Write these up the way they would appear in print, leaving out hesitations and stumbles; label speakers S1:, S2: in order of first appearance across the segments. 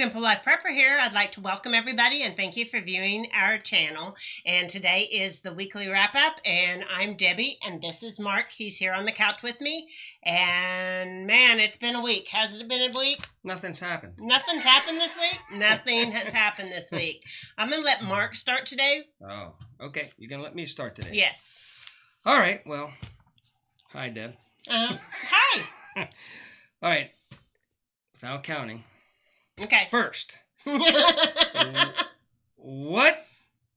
S1: Simple Life Prepper here. I'd like to welcome everybody and thank you for viewing our channel. And today is the weekly wrap up, and I'm Debbie, and this is Mark. He's here on the couch with me. And man, it's been a week. Has it been a week?
S2: Nothing's happened.
S1: Nothing's happened this week? Nothing has happened this week. I'm going to let Mark start today.
S2: Oh, okay. You're going to let me start today?
S1: Yes.
S2: All right. Well, hi, Deb.
S1: Hi.
S2: All right. Without counting.
S1: Okay.
S2: First, what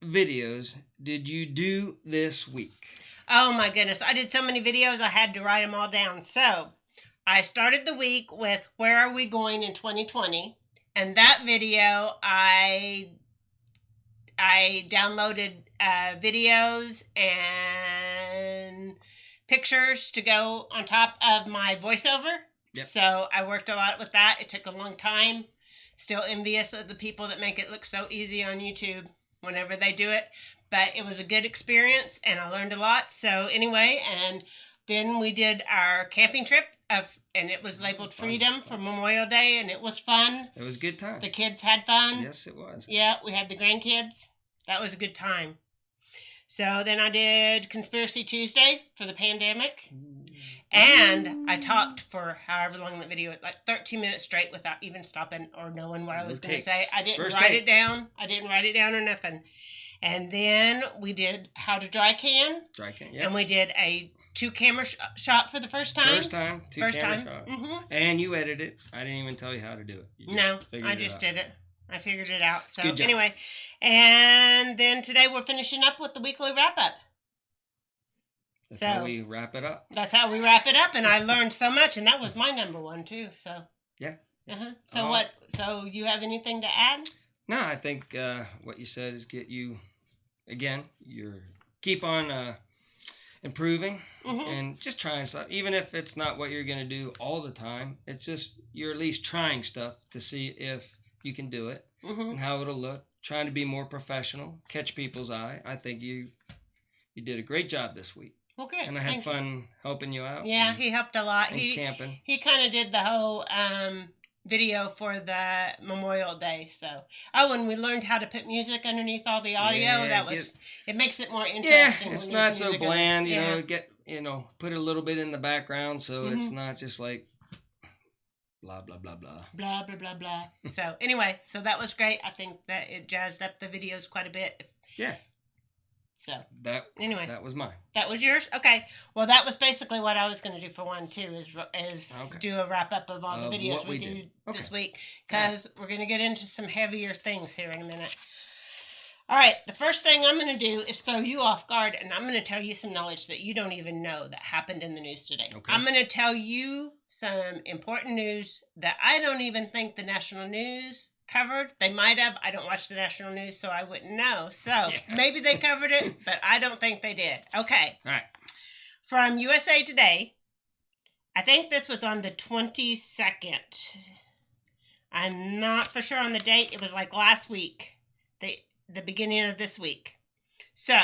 S2: videos did you do this week?
S1: Oh my goodness. I did so many videos, I had to write them all down. So I started the week with where are we going in 2020? And that video, I downloaded videos and pictures to go on top of my voiceover.
S2: Yep.
S1: So I worked a lot with that. It took a long time. Still envious of the people that make it look so easy on YouTube whenever they do it. But it was a good experience, and I learned a lot. So anyway, and then we did our camping trip, and it was labeled Freedom for Memorial Day, and it was fun.
S2: It was a good time.
S1: The kids had fun.
S2: Yes, it was.
S1: Yeah, we had the grandkids. That was a good time. So then I did Conspiracy Tuesday for the pandemic. And I talked for however long the video, like 13 minutes straight without even stopping or knowing what I was going to say. I didn't write it down. I didn't write it down or nothing. And then we did how to dry can.
S2: Dry can, yeah.
S1: And we did a 2-camera shot for the first time.
S2: First time, 2-camera shot.
S1: Mm-hmm.
S2: And you edited it. I didn't even tell you how to do it.
S1: I just did it. I figured it out. So
S2: good job.
S1: Anyway, and then today we're finishing up with the weekly wrap-up.
S2: That's how we wrap it up.
S1: That's how we wrap it up, and I learned so much, and that was my number one too. So
S2: yeah.
S1: So what? So you have anything to add?
S2: No, I think what you said is get you again. Keep on improving and just trying stuff, even if it's not what you're gonna do all the time. It's just you're at least trying stuff to see if you can do it and how it'll look. Trying to be more professional, catch people's eye. I think you did a great job this week.
S1: Well, good.
S2: And I had fun helping you out.
S1: Yeah, he helped a lot.
S2: And camping.
S1: He kind of did the whole video for the Memorial Day. So, and we learned how to put music underneath all the audio.
S2: Yeah,
S1: it makes it more interesting.
S2: Yeah, it's not so bland. Put a little bit in the background so it's not just like blah blah blah blah
S1: blah blah blah blah. So anyway, that was great. I think that it jazzed up the videos quite a bit.
S2: Yeah.
S1: So
S2: that was mine.
S1: That was yours? Okay. Well, that was basically what I was going to do for one too. Is do a wrap up of all the videos we do this week, because we're going to get into some heavier things here in a minute. All right. The first thing I'm going to do is throw you off guard, and I'm going to tell you some knowledge that you don't even know that happened in the news today. Okay. I'm going to tell you some important news that I don't even think the national news covered. They might have. I don't watch the national news, so I wouldn't know. So maybe they covered it, but I don't think they did. Okay.
S2: All right. From
S1: USA Today, I think this was on the 22nd. I'm not for sure on the date. It was like last week, the beginning of this week. So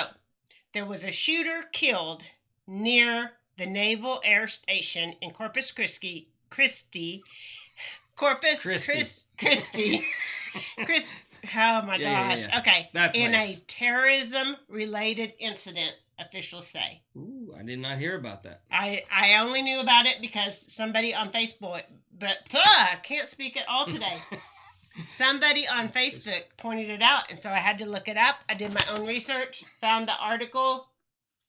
S1: there was a shooter killed near the Naval Air Station in Corpus Christi. Oh my gosh. Yeah. Okay. In a terrorism-related incident, officials say.
S2: Ooh, I did not hear about that.
S1: I only knew about it because somebody on Facebook, but I can't speak at all today. Somebody on Facebook pointed it out, and so I had to look it up. I did my own research, found the article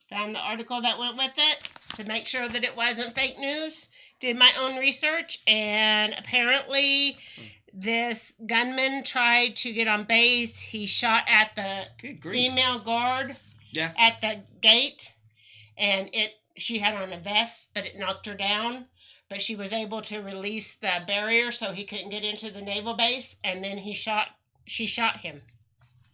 S1: that went with it to make sure that it wasn't fake news. Did my own research, and apparently this gunman tried to get on base. He shot at the female guard at the gate, and she had on a vest, but it knocked her down. But she was able to release the barrier so he couldn't get into the naval base, and then she shot him.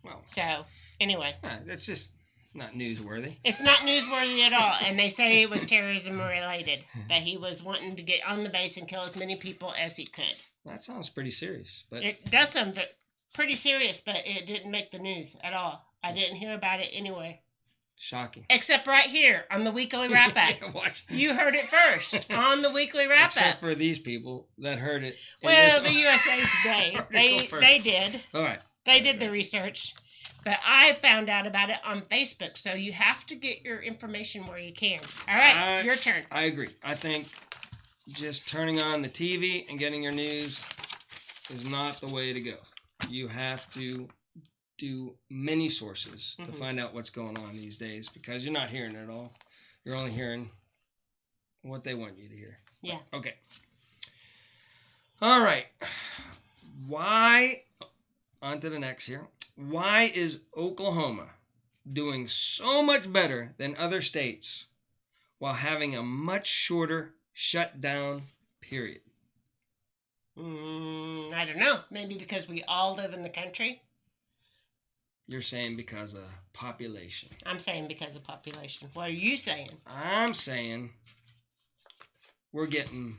S2: Wow.
S1: So, anyway.
S2: That's just not newsworthy.
S1: It's not newsworthy at all, and they say it was terrorism related, that he was wanting to get on the base and kill as many people as he could.
S2: That sounds pretty serious. But
S1: it does sound pretty serious, but it didn't make the news at all. I didn't hear about it anywhere.
S2: Shocking.
S1: Except right here on the weekly wrap up.
S2: Yeah, watch.
S1: You heard it first on the weekly wrap
S2: Except
S1: up.
S2: for these people that heard it.
S1: Well, the USA Today, they did.
S2: All right.
S1: They did the research. But I found out about it on Facebook, so you have to get your information where you can. All right, your turn.
S2: I agree. I think just turning on the TV and getting your news is not the way to go. You have to do many sources to find out what's going on these days, because you're not hearing it all. You're only hearing what they want you to hear.
S1: Yeah.
S2: Okay. All right. Why, on to the next here. Why is Oklahoma doing so much better than other states while having a much shorter shutdown period?
S1: I don't know. Maybe because we all live in the country.
S2: You're saying because of population.
S1: I'm saying because of population. What are you saying?
S2: I'm saying we're getting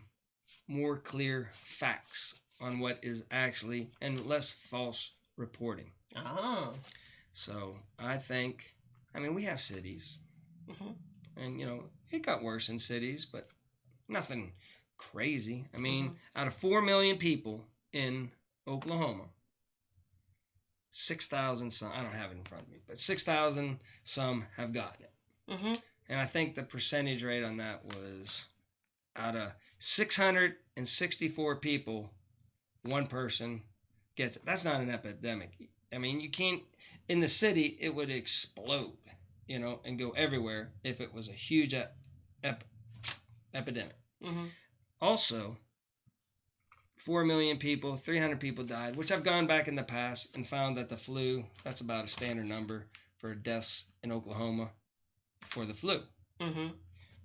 S2: more clear facts on what is actually, and less false reporting.
S1: Oh.
S2: So I think, we have cities. And, it got worse in cities, but nothing crazy. Out of 4 million people in Oklahoma, 6,000 some, I don't have it in front of me, but 6,000 some have gotten it. And I think the percentage rate on that was out of 664 people, one person gets it. That's not an epidemic. You can't, in the city, it would explode, and go everywhere if it was a huge epidemic. Also, 4 million people, 300 people died, which I've gone back in the past and found that the flu, that's about a standard number for deaths in Oklahoma for the flu.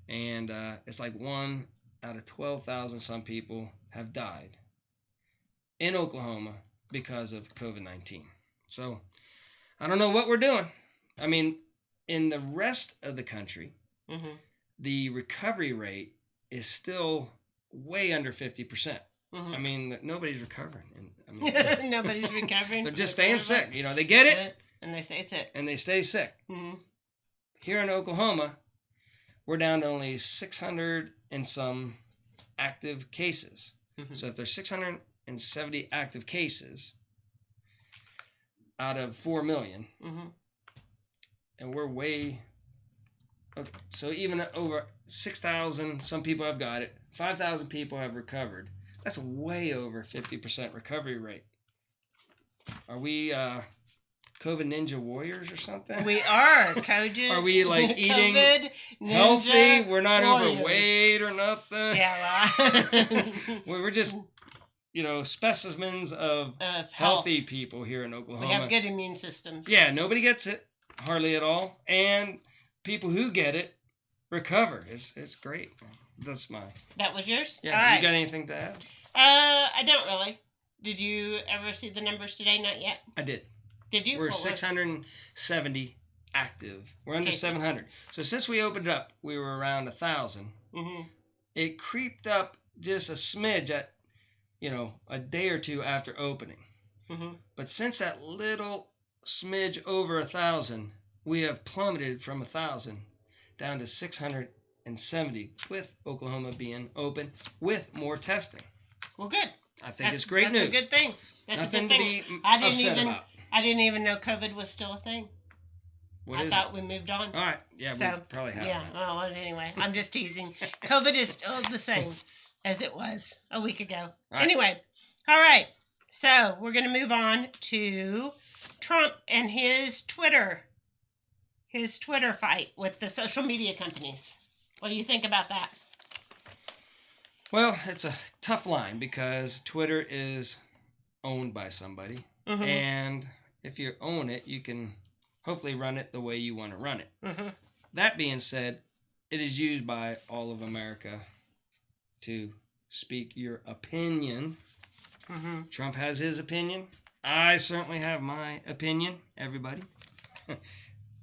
S2: And it's like 1 out of 12,000 some people have died in Oklahoma because of COVID-19. So, I don't know what we're doing. In the rest of the country, the recovery rate is still way under 50%. Nobody's recovering.
S1: Nobody's recovering.
S2: They're just staying sick. They get it.
S1: And they stay sick.
S2: And they stay sick. Here in Oklahoma, we're down to only 600 and some active cases. So if there's 670 active cases out of 4 million, and we're way... Okay, so even over 6,000, some people have got it. 5,000 people have recovered. That's way over 50% recovery rate. Are we COVID ninja warriors or something?
S1: We are, COVID.
S2: Are we like eating
S1: COVID
S2: healthy? We're not
S1: warriors.
S2: Overweight or nothing?
S1: Yeah, right.
S2: We're just, specimens of healthy people here in Oklahoma.
S1: We have good immune systems.
S2: Yeah, nobody gets it, hardly at all. And people who get it recover. It's great.
S1: That was yours?
S2: Yeah.
S1: All right.
S2: You got anything to add?
S1: I don't really. Did you ever see the numbers today? Not yet.
S2: I did.
S1: Did you?
S2: We're 670 active. We're under
S1: cases.
S2: 700. So since we opened it up, we were around 1,000. It creeped up just a smidge at, a day or two after opening. But since that little smidge over 1,000, we have plummeted from 1,000 down to 670, with Oklahoma being open with more testing.
S1: Well, good.
S2: I think it's great news.
S1: That's a good thing.
S2: Nothing
S1: a good thing.
S2: to be upset about.
S1: I didn't even know COVID was still a thing. I thought we moved on.
S2: All right. Yeah, we probably have.
S1: Yeah. Well, anyway, I'm just teasing. COVID is still the same as it was a week ago.
S2: All right.
S1: Anyway, all right. So we're going to move on to Trump and his Twitter fight with the social media companies. What do you think about that?
S2: Well, it's a tough line because Twitter is owned by somebody. And if you own it, you can hopefully run it the way you want to run it. That being said, it is used by all of America to speak your opinion. Trump has his opinion. I certainly have my opinion, everybody.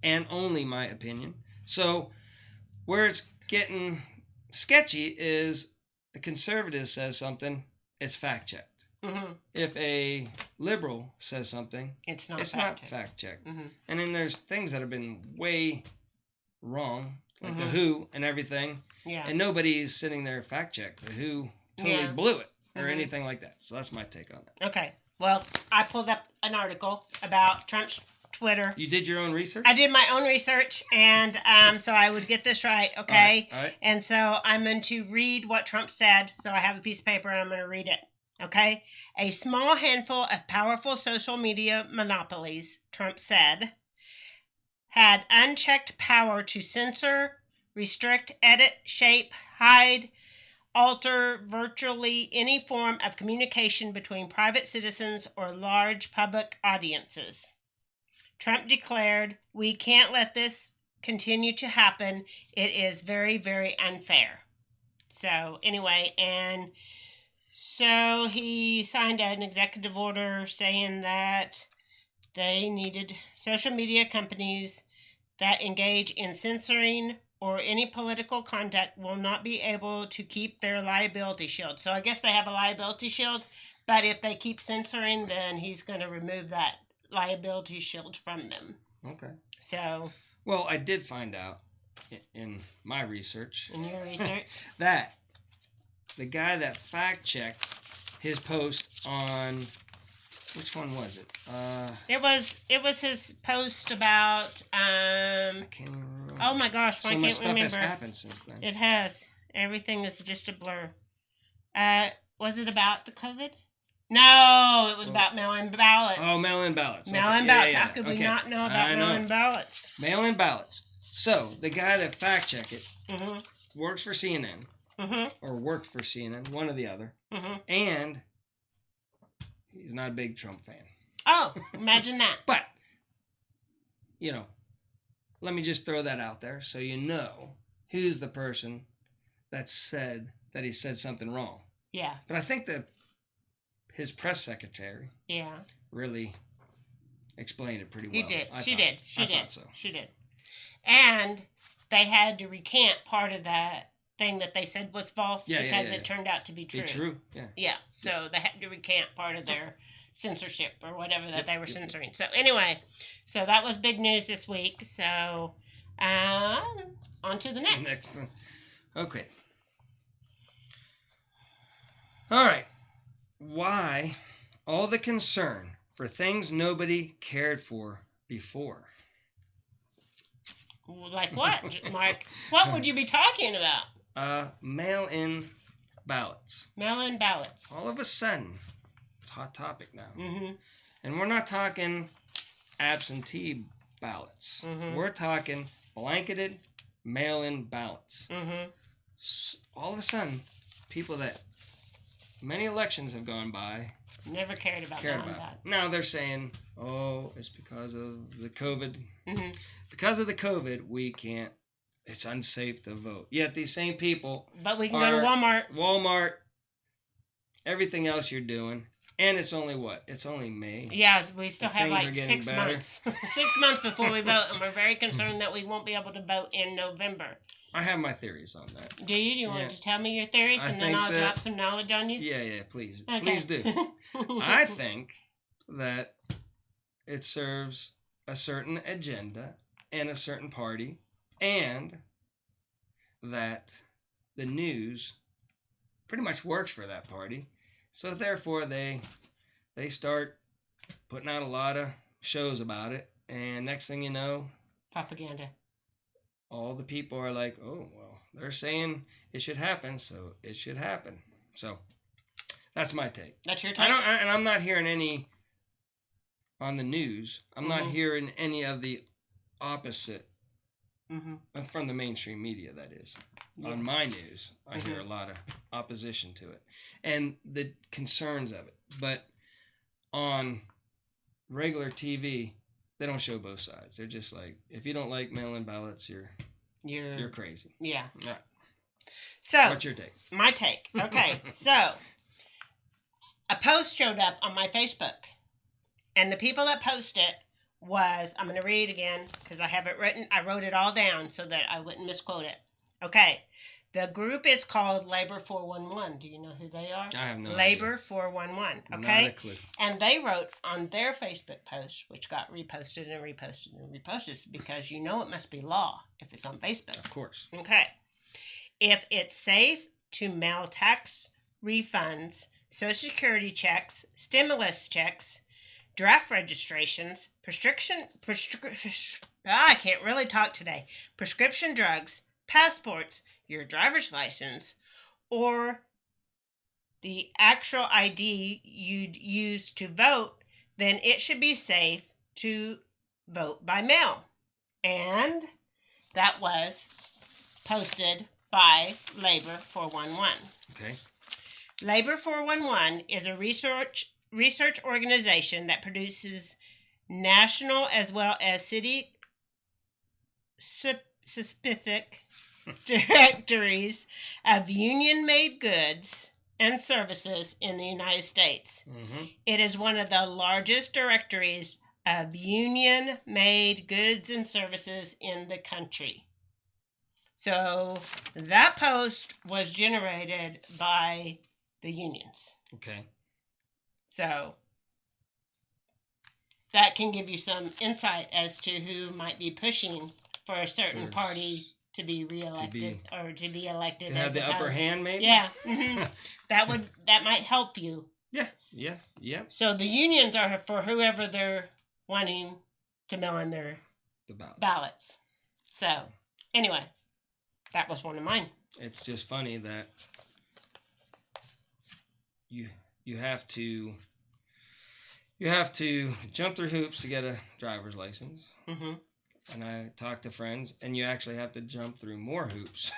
S2: And only my opinion. So where it's getting sketchy is a conservative says something, it's fact checked. If a liberal says something, it's not fact checked. And then there's things that have been way wrong, like the
S1: Mhm.
S2: WHO and everything,
S1: Yeah.
S2: and nobody's sitting there fact check. The WHO totally
S1: Yeah.
S2: blew it or
S1: Mhm.
S2: anything like that. So that's my take on that.
S1: Okay. Well, I pulled up an article about Trump's Twitter.
S2: You did your own research?
S1: I did my own research, and so I would get this right, okay?
S2: All right.
S1: And so I'm going to read what Trump said. So I have a piece of paper, and I'm going to read it, okay? A small handful of powerful social media monopolies, Trump said, had unchecked power to censor, restrict, edit, shape, hide, alter virtually any form of communication between private citizens or large public audiences. Trump declared, "We can't let this continue to happen. It is very, very unfair." So, anyway, and so he signed an executive order saying that they needed social media companies that engage in censoring or any political conduct will not be able to keep their liability shield. So I guess they have a liability shield, but if they keep censoring, then he's going to remove that liability shield from them.
S2: Okay.
S1: So,
S2: Well, I did find out in my research
S1: in your research,
S2: that the guy that fact checked his post on, which one was it?
S1: it was his post about
S2: I can't even remember.
S1: oh my gosh,
S2: So
S1: I
S2: much
S1: can't
S2: stuff has
S1: remember.
S2: happened since then.
S1: It has. Everything is just a blur. Was it about the COVID? No, it was about mail-in ballots.
S2: Oh, mail-in ballots.
S1: Mail-in
S2: Okay.
S1: ballots.
S2: Yeah,
S1: How could we
S2: okay.
S1: not know about
S2: I know.
S1: mail-in ballots?
S2: Mail-in ballots. So the guy that fact checked it
S1: Mm-hmm.
S2: works for CNN
S1: Mm-hmm.
S2: or worked for CNN, one or the other,
S1: Mm-hmm.
S2: and he's not a big Trump fan.
S1: Oh, imagine that.
S2: But let me just throw that out there so you know who's the person that said that he said something wrong.
S1: Yeah.
S2: But I think that his press secretary
S1: Yeah.
S2: really explained it pretty well.
S1: He did.
S2: I
S1: She
S2: thought.
S1: did. She
S2: I
S1: did.
S2: thought so.
S1: She did. And they had to recant part of that thing that they said was false because it turned out to be true.
S2: Be true. Yeah.
S1: Yeah. So they had to recant part of their censorship or whatever that they were
S2: Yep.
S1: censoring. So anyway, so that was big news this week. So on to the next.
S2: Next one. Okay. All right. Why all the concern for things nobody cared for before?
S1: Like what, Mark? What would you be talking about?
S2: Mail-in ballots.
S1: Mail-in ballots.
S2: All of a sudden, it's a hot topic now.
S1: Mm-hmm.
S2: And we're not talking absentee ballots.
S1: Mhm.
S2: We're talking blanketed mail-in ballots.
S1: Mm-hmm.
S2: All of a sudden, people that many elections have gone by
S1: Never cared about
S2: cared
S1: mail-in
S2: about.
S1: ballot.
S2: Now they're saying, "Oh, it's because of the COVID.
S1: Mm-hmm.
S2: Because of the COVID, we can't. It's unsafe to vote." Yet these same people,
S1: But we can go to
S2: Are-
S1: Walmart.
S2: Walmart, everything else you're doing, and it's only what? It's only May.
S1: Yeah, we still
S2: But
S1: have
S2: things are
S1: like
S2: getting
S1: 6
S2: better.
S1: months. 6 months before we vote, and we're very concerned that we won't be able to vote in November.
S2: I have my theories on that.
S1: Do you? Do you
S2: Yeah.
S1: want to tell me your theories,
S2: I
S1: and then
S2: think
S1: I'll
S2: that-
S1: drop some knowledge on you?
S2: Yeah, please.
S1: Okay.
S2: Please do. I think that it serves a certain agenda and a certain party, and that the news pretty much works for that party. So therefore they start putting out a lot of shows about it, and next thing you know,
S1: Propaganda.
S2: all the people are like, "Oh, well, they're saying it should happen, so it should happen." So that's my take.
S1: That's your
S2: I
S1: take?
S2: don't, and I'm not hearing any on the news. I'm not
S1: Mhm.
S2: hearing any of the opposite
S1: Mm-hmm.
S2: from the mainstream media. That is,
S1: Yeah.
S2: on my news, I hear a
S1: Mhm.
S2: lot of opposition to it and the concerns of it. But on regular TV, they don't show both sides. They're just like, if you don't like mail-in ballots, you're
S1: You're
S2: crazy.
S1: yeah.
S2: Yeah.
S1: So
S2: What's your take?
S1: my take. Okay, so a post showed up on my Facebook, and the people that posted it was, I'm going to read again because I have it written. I wrote it all down so that I wouldn't misquote it. Okay, The group is called Labor 411. Do you know who they are?
S2: I have no
S1: Labor 411.
S2: idea.
S1: Okay.
S2: Not a clue.
S1: And they wrote on their Facebook post, which got reposted and reposted and reposted, because you know it must be law if it's on Facebook.
S2: Of course.
S1: Okay. If it's safe to mail tax refunds, Social Security checks, stimulus checks, draft registrations, I can't really talk today. Prescription drugs, passports, your driver's license, or the actual ID you'd use to vote, then it should be safe to vote by mail. And that was posted by Labor 411.
S2: Okay.
S1: Labor 411 is a research organization that produces national as well as city specific directories of union-made goods and services in the United States.
S2: Mm-hmm.
S1: It is one of the largest directories of union-made goods and services in the country. So that post was generated by the unions.
S2: Okay.
S1: So that can give you some insight as to who might be pushing for a certain party to be reelected or to be elected.
S2: To have the upper hand, maybe?
S1: Yeah. Mm-hmm. That might help you.
S2: Yeah.
S1: So the unions are for whoever they're wanting to mail in their ballots. So anyway, that was one of mine.
S2: It's just funny that you have to jump through hoops to get a driver's license.
S1: Mm-hmm.
S2: And I talked to friends, and you actually have to jump through more hoops.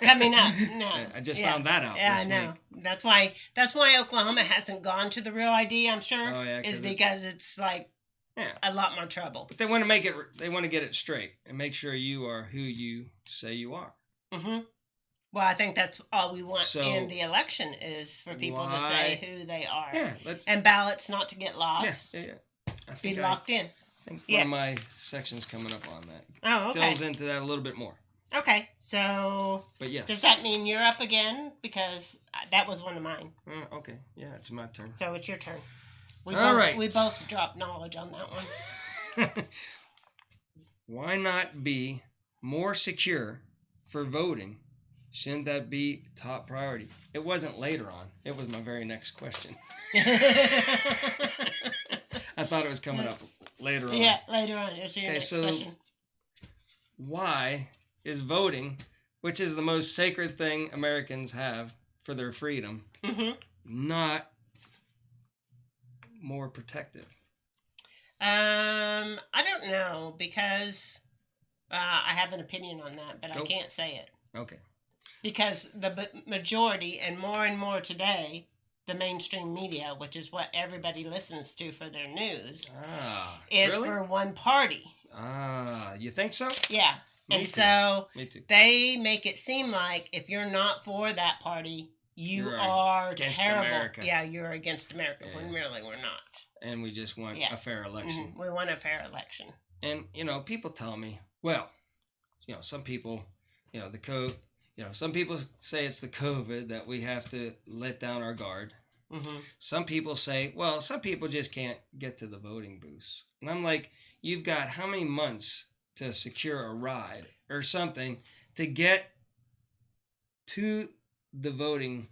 S1: Coming up, no.
S2: I just found that out.
S1: Yeah,
S2: this
S1: I know.
S2: week.
S1: That's why Oklahoma hasn't gone to the real ID. I'm sure.
S2: Oh yeah,
S1: is because it's like a lot more trouble.
S2: But they want to make it. They want to get it straight and make sure you are who you say you are.
S1: Mm-hmm. Well, I think that's all we want in the election is for people to say who they are.
S2: Yeah,
S1: and ballots not to get lost.
S2: Yeah.
S1: Be locked in.
S2: I think one of my sections coming up on that.
S1: Oh, okay.
S2: Delves into that a little bit more.
S1: Okay, so.
S2: But yes.
S1: Does that mean you're up again? Because that was one of mine.
S2: Okay, yeah, it's my turn.
S1: So it's your turn. We both dropped knowledge on that one.
S2: Why not be more secure for voting? Shouldn't that be top priority? It wasn't later on. It was my very next question. I thought it was coming up later on.
S1: Yeah, later on. It's your next question.
S2: Why is voting, which is the most sacred thing Americans have for their freedom, not more protective?
S1: I don't know, because I have an opinion on that, but I can't say it.
S2: Okay.
S1: Because the majority, and more today, the mainstream media, which is what everybody listens to for their news, is for one party.
S2: You think so?
S1: Yeah.
S2: Me too.
S1: So
S2: they
S1: make it seem like if you're not for that party, you are terrible.
S2: America.
S1: Yeah, you're against America, when really we're not.
S2: And we just want a fair election.
S1: We want a fair election.
S2: And, people tell me, well, some people, the code. Some people say it's the COVID that we have to let down our guard. Mm-hmm. Some people say, well, some people just can't get to the voting booths. And I'm like, you've got how many months to secure a ride or something to get to the voting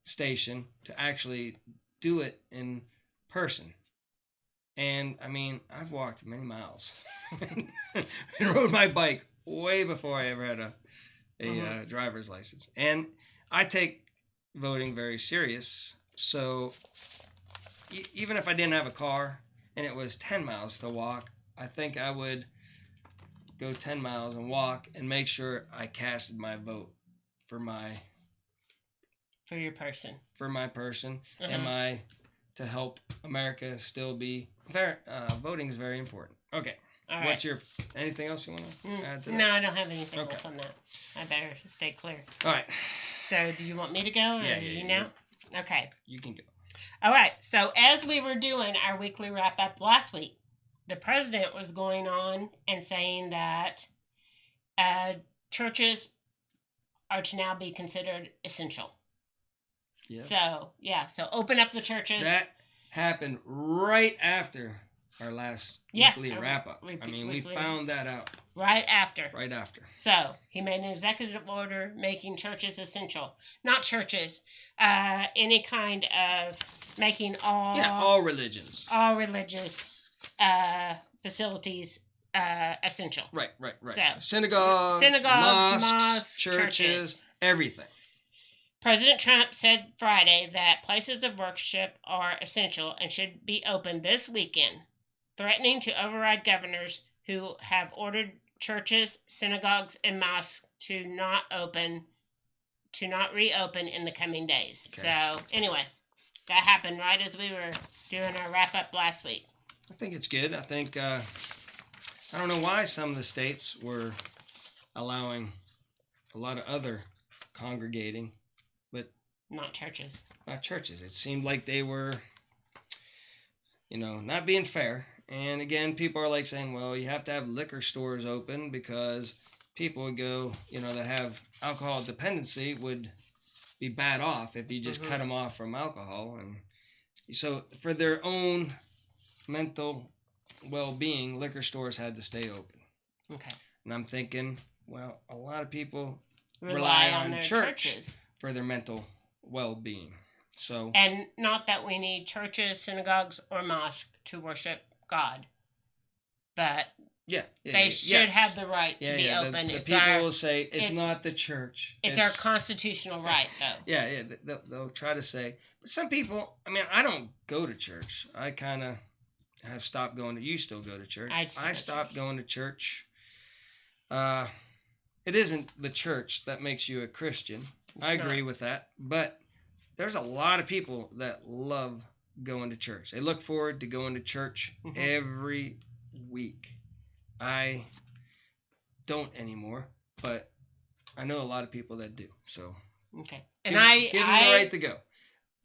S2: station to actually do it in person? And, I've walked many miles and rode my bike way before I ever had a driver's license. And I take voting very serious. So even if I didn't have a car and it was 10 miles to walk, I think I would go 10 miles and walk and make sure I casted my vote for
S1: your person.
S2: For my person. To help America still be fair. Voting is very important. Okay. All right. Anything else you want to add to that?
S1: No, I don't have anything else on that. I better stay clear.
S2: All right.
S1: So, do you want me to go? Or you now? Okay.
S2: You can go.
S1: All right. So, as we were doing our weekly wrap up last week, the president was going on and saying that churches are to now be considered essential.
S2: Yeah.
S1: So open up the churches.
S2: That happened right after our last weekly wrap-up. We found that out.
S1: Right after.
S2: Right after.
S1: So, he made an executive order making churches essential. Not churches. Any kind of making
S2: all religions.
S1: All religious facilities essential.
S2: Right.
S1: So,
S2: synagogues, mosques, churches, everything.
S1: President Trump said Friday that places of worship are essential and should be open this weekend, threatening to override governors who have ordered churches, synagogues, and mosques to not reopen in the coming days. Okay. So, anyway, that happened right as we were doing our wrap-up last week.
S2: I think it's good. I think, I don't know why some of the states were allowing a lot of other congregating, but
S1: not churches.
S2: Not churches. It seemed like they were, not being fair. And again, people are like saying, well, you have to have liquor stores open because people would go, that have alcohol dependency would be bad off if you just cut them off from alcohol. And so for their own mental well-being, liquor stores had to stay open.
S1: Okay.
S2: And I'm thinking, well, a lot of people
S1: rely on their churches
S2: for their mental well-being. So,
S1: and not that we need churches, synagogues, or mosques to worship God, but they should have the right to be open.
S2: The people will say it's not the church.
S1: It's our constitutional right, though.
S2: They'll try to say. But some people, I don't go to church. I kind of have stopped going to. You still go to church? I stopped going to church. It isn't the church that makes you a Christian. I agree with that, but there's a lot of people that love going to church. They look forward to going to church every week. I don't anymore, but I know a lot of people that do. So
S1: okay,
S2: and give them the right to go.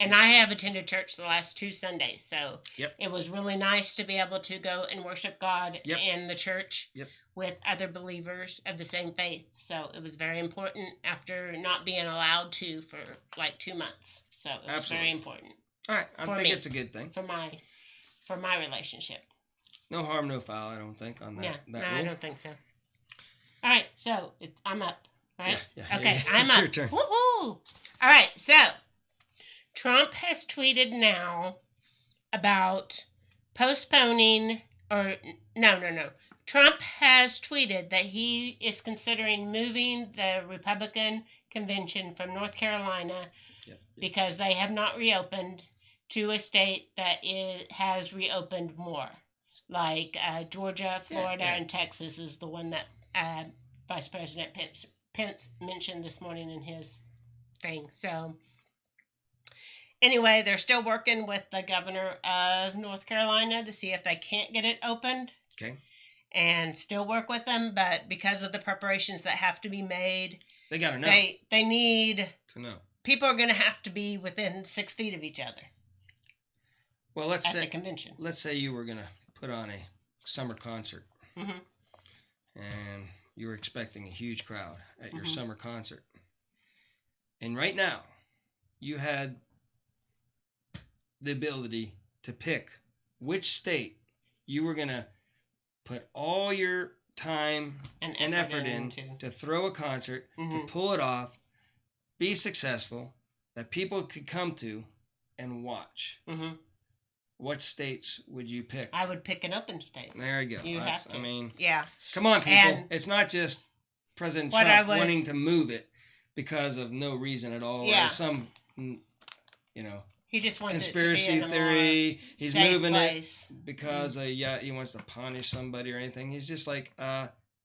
S1: And I have attended church the last 2 Sundays, so
S2: yep.
S1: It was really nice to be able to go and worship God
S2: yep.
S1: in the church
S2: yep.
S1: with other believers of the same faith. So it was very important after not being allowed to for like 2 months. So it was very important.
S2: All right, I think it's a good thing
S1: for my relationship.
S2: No harm, no foul. I don't think on that.
S1: Yeah,
S2: that
S1: no,
S2: rule.
S1: I don't think so. All right, so I'm up, right?
S2: Yeah,
S1: okay, I'm up.
S2: Your turn.
S1: Woohoo! All right, so Trump has tweeted now about postponing, or no. Trump has tweeted that he is considering moving the Republican convention from North Carolina because they have not reopened to a state that has reopened more. Like Georgia, Florida, and Texas is the one that Vice President Pence mentioned this morning in his thing. So anyway, they're still working with the governor of North Carolina to see if they can't get it opened.
S2: Okay.
S1: And still work with them, but because of the preparations that have to be made,
S2: they gotta know.
S1: They need
S2: to know.
S1: People are going to have to be within 6 feet of each other.
S2: Well, let's say
S1: the convention.
S2: Let's say you were going to put on a summer concert, and you were expecting a huge crowd at your summer concert, and right now, you had the ability to pick which state you were going to put all your time and effort in to throw a concert, to pull it off, be successful, that people could come to and watch. What states would you pick?
S1: I would pick an open state.
S2: There you go.
S1: You have to.
S2: Yeah. Come on, people. It's not just President Trump wanting to move it because of no reason at all.
S1: Yeah.
S2: Or some,
S1: he just wants
S2: conspiracy
S1: it to be
S2: theory. He's moving
S1: place.
S2: It because he wants to punish somebody or anything. He's just like,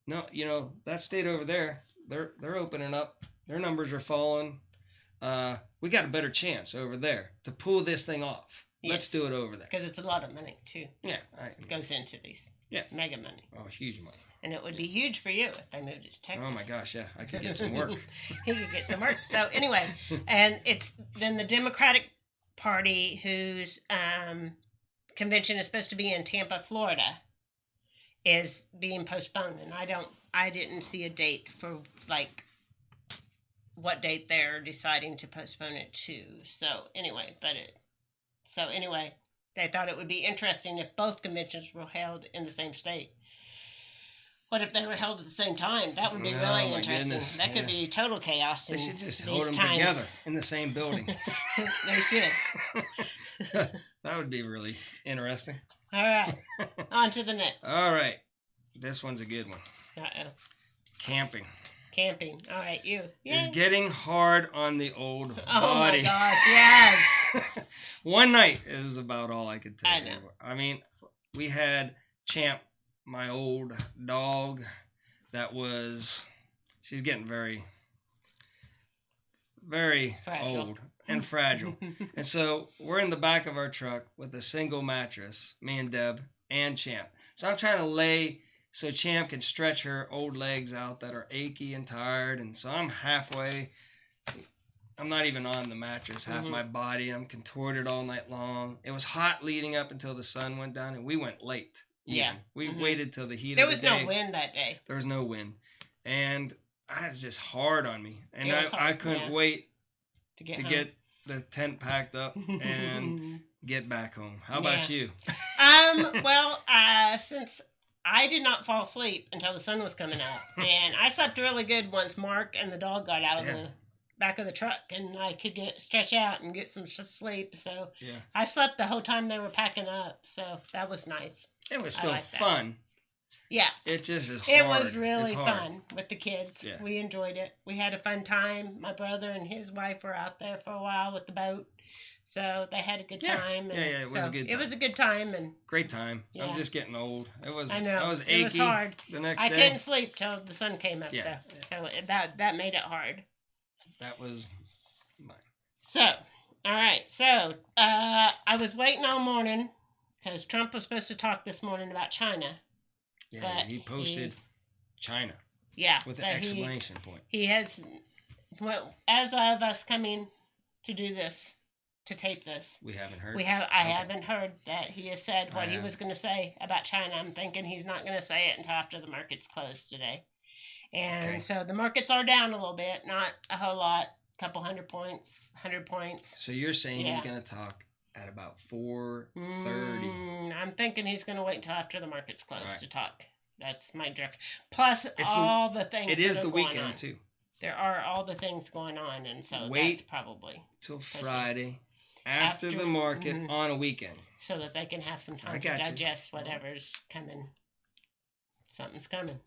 S2: no, that state over there, they're opening up. Their numbers are falling. We got a better chance over there to pull this thing off. Let's do it over there.
S1: Because it's a lot of money too.
S2: Yeah,
S1: goes into these.
S2: Yeah,
S1: mega money.
S2: Oh, huge money.
S1: And it would be huge for you if they moved it to Texas.
S2: Oh my gosh, yeah, I could get some work.
S1: He could get some work. So anyway, and it's then the Democratic Party, whose convention is supposed to be in Tampa, Florida, is being postponed, and I didn't see a date for what date they're deciding to postpone it to. So anyway, they thought it would be interesting if both conventions were held in the same state. What if they were held at the same time? That would be
S2: Oh,
S1: really
S2: my
S1: interesting.
S2: goodness,
S1: That could
S2: yeah.
S1: be total chaos.
S2: They
S1: in
S2: should just
S1: these
S2: hold them
S1: times.
S2: together in the same building.
S1: They should.
S2: That would be really interesting.
S1: All right. On to the next.
S2: All right. This one's a good one.
S1: Uh-oh.
S2: Camping
S1: Camping. All right, you.
S2: is
S1: Yay.
S2: getting hard on the old
S1: Oh
S2: body.
S1: my gosh, yes.
S2: One night is about all I could take.
S1: I know.
S2: I mean, we had Champ, my old dog, she's getting very, very
S1: Fragile.
S2: old and fragile. And so we're in the back of our truck with a single mattress, me and Deb and Champ. So I'm trying to lay so Champ can stretch her old legs out that are achy and tired. And so I'm halfway. I'm not even on the mattress, half my body. I'm contorted all night long. It was hot leading up until the sun went down, and we went late.
S1: Yeah.
S2: We waited till the heat
S1: There
S2: of the
S1: was
S2: day.
S1: no wind that day.
S2: There was no wind. And it was just hard on me. And
S1: It was
S2: I
S1: hard,
S2: couldn't
S1: yeah.
S2: wait
S1: To get
S2: to
S1: home.
S2: get the tent packed up and get back home. How about you?
S1: Well, since I did not fall asleep until the sun was coming out, and I slept really good once Mark and the dog got out of the back of the truck, and I could stretch out and get some sleep. So
S2: Yeah.
S1: I slept the whole time they were packing up. So that was nice.
S2: It was
S1: I
S2: still
S1: like that.
S2: fun.
S1: Yeah.
S2: It just is hard.
S1: It was
S2: It's
S1: really
S2: hard.
S1: fun with the kids.
S2: Yeah.
S1: We enjoyed it. We had a fun time. My brother and his wife were out there for a while with the boat. So they had a good
S2: Yeah.
S1: time.
S2: Yeah, it was a good
S1: It was
S2: time.
S1: a good time, and
S2: Great time.
S1: Yeah.
S2: I'm just getting old. I
S1: I know.
S2: was
S1: It
S2: achy
S1: was hard.
S2: the next
S1: I
S2: day.
S1: couldn't sleep till the sun came up.
S2: Yeah.
S1: Though. So that made it hard.
S2: That was mine.
S1: So, all right. So I was waiting all morning because Trump was supposed to talk this morning about China.
S2: Yeah,
S1: But
S2: he posted China
S1: Yeah.
S2: with an
S1: that
S2: exclamation point.
S1: He has, well, as of us coming to do this, to tape this,
S2: We haven't heard.
S1: I haven't heard that he has said what
S2: I
S1: he
S2: have.
S1: was going to say about China. I'm thinking he's not going to say it until after the market's closed today. And
S2: Okay.
S1: so the markets are down a little bit, not a whole lot, couple 100 points, 100 points.
S2: So you're saying he's
S1: Yeah.
S2: going to talk at about 4:30.
S1: I'm thinking he's going to wait until after the market's closed
S2: Alright.
S1: to talk. That's my drift. Plus
S2: It's
S1: all the things.
S2: It
S1: that
S2: is
S1: are
S2: the
S1: going
S2: weekend
S1: on.
S2: too.
S1: There are all the things going on, and so
S2: Wait.
S1: that's probably
S2: Till
S1: see.
S2: Friday after the
S1: After-
S2: market
S1: mhm.
S2: on a weekend.
S1: so that they can have some
S2: I
S1: time to
S2: got you.
S1: digest whatever's coming. Something's coming.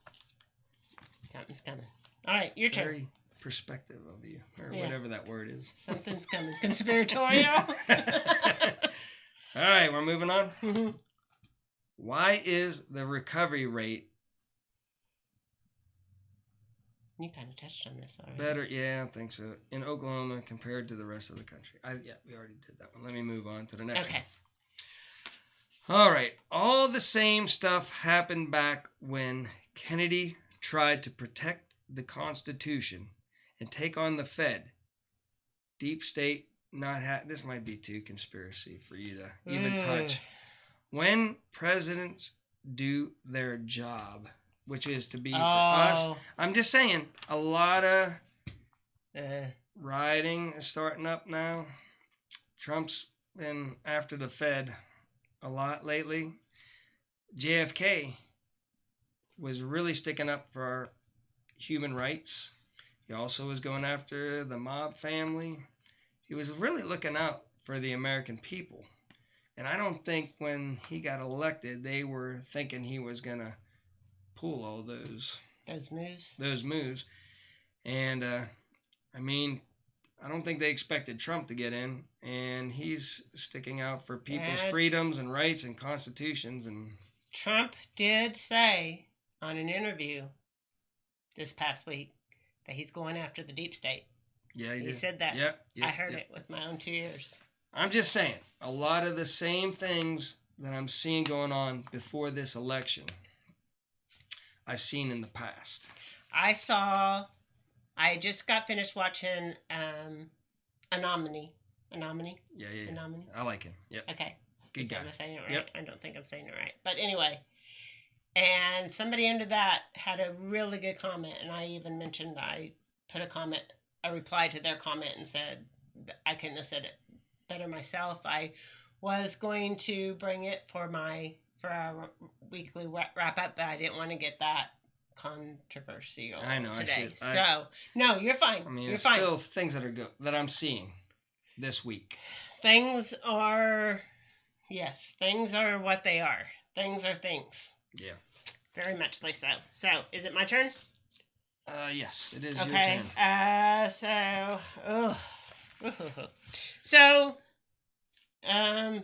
S1: Something's coming. All right, your turn.
S2: Very perspective of you, or
S1: Yeah.
S2: whatever that word is.
S1: Something's coming. Conspiratorial.
S2: All right, we're moving on.
S1: Mhm.
S2: Why is the recovery rate
S1: You kind of touched on this already.
S2: better? Yeah, I think so. In Oklahoma compared to the rest of the country. We already did that one. Let me move on to the next
S1: Okay.
S2: one. All right. All the same stuff happened back when Kennedy tried to protect the Constitution and take on the Fed. Deep state this might be too conspiracy for you to even touch. When presidents do their job, which is to be for us, I'm just saying, a lot of rioting is starting up now. Trump's been after the Fed a lot lately. JFK was really sticking up for our human rights. He also was going after the mob family. He was really looking out for the American people. And I don't think when he got elected, they were thinking he was going to pull all those
S1: moves.
S2: And, I mean, I don't think they expected Trump to get in. And he's sticking out for people's freedoms and rights and constitutions. And
S1: Trump did say on an interview this past week that he's going after the deep state.
S2: yeah,
S1: He
S2: did.
S1: said that.
S2: Yep.
S1: I heard it with my own 2 ears.
S2: I'm just saying, a lot of the same things that I'm seeing going on before this election, I've seen in the past.
S1: I just got finished watching Anomaly.
S2: Yeah.
S1: Anomaly?
S2: I like him. Yep.
S1: Okay.
S2: Good guy.
S1: Am I saying it right?
S2: Yep.
S1: I don't think I'm saying it right. But anyway, and somebody under that had a really good comment, and I even mentioned I put a comment a reply to their comment and said I couldn't have said it better myself. I was going to bring it for our weekly wrap up, but I didn't want to get that controversial
S2: I know
S1: today.
S2: I
S1: So no, you're fine.
S2: I mean,
S1: you're
S2: it's
S1: fine.
S2: still things that I'm seeing this week.
S1: Things are what they are. Things are things.
S2: Yeah.
S1: Very much so. So, is it my turn?
S2: Yes, it is
S1: Okay.
S2: your turn.
S1: So, I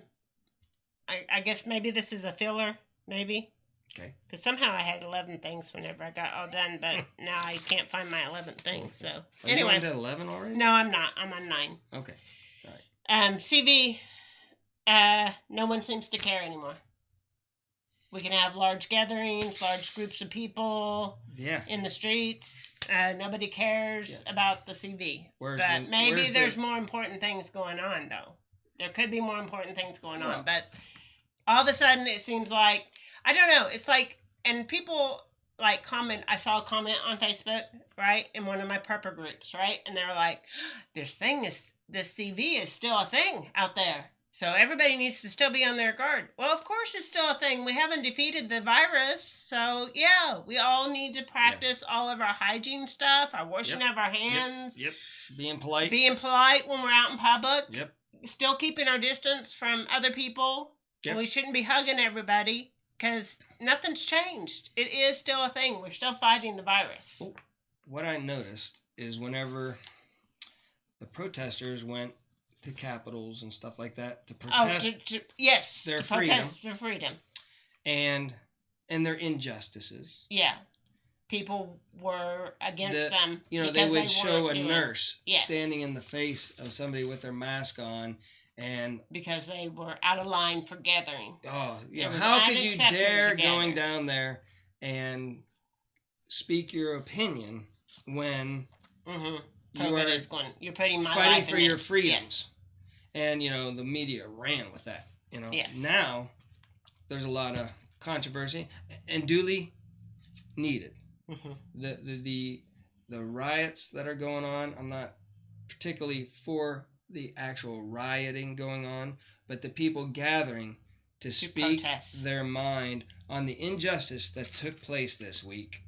S1: guess maybe this is a filler, maybe.
S2: Okay.
S1: Because somehow I had 11 things whenever I got all done, but now I can't find my 11th thing. So, anyway.
S2: Are you on to 11 already?
S1: No, I'm not. I'm on 9.
S2: Okay. All right.
S1: CV, no one seems to care anymore. We can have large gatherings, large groups of people in the streets. Nobody cares about the CV. But maybe there's more important things going on, though. There could be more important things going on. But all of a sudden, it seems like, I don't know, it's like, and people like comment, I saw a comment on Facebook, right, in one of my prepper groups, right? And they were like, this CV is still a thing out there. So everybody needs to still be on their guard. Well, of course it's still a thing. We haven't defeated the virus. So, yeah, we all need to practice all of our hygiene stuff, our washing of our hands.
S2: Yep. Being polite.
S1: Being polite when we're out in public.
S2: Yep.
S1: Still keeping our distance from other people. Yep. We shouldn't be hugging everybody because nothing's changed. It is still a thing. We're still fighting the virus.
S2: What I noticed is whenever the protesters went to capitals and stuff like that to protest
S1: protest their freedom
S2: and their injustices.
S1: Yeah, people were against them.
S2: They would show a nurse standing in the face of somebody with their mask on, and
S1: because they were out of line for gathering.
S2: Oh, how could you dare going down there and speak your opinion when
S1: you're putting my
S2: fighting
S1: life
S2: for
S1: in
S2: your
S1: it.
S2: freedoms?
S1: Yes.
S2: And, the media ran with that,
S1: Yes.
S2: Now, there's a lot of controversy and duly needed. Mm-hmm. The riots that are going on, I'm not particularly for the actual rioting going on, but the people gathering to speak
S1: protest
S2: their mind on the injustice that took place this week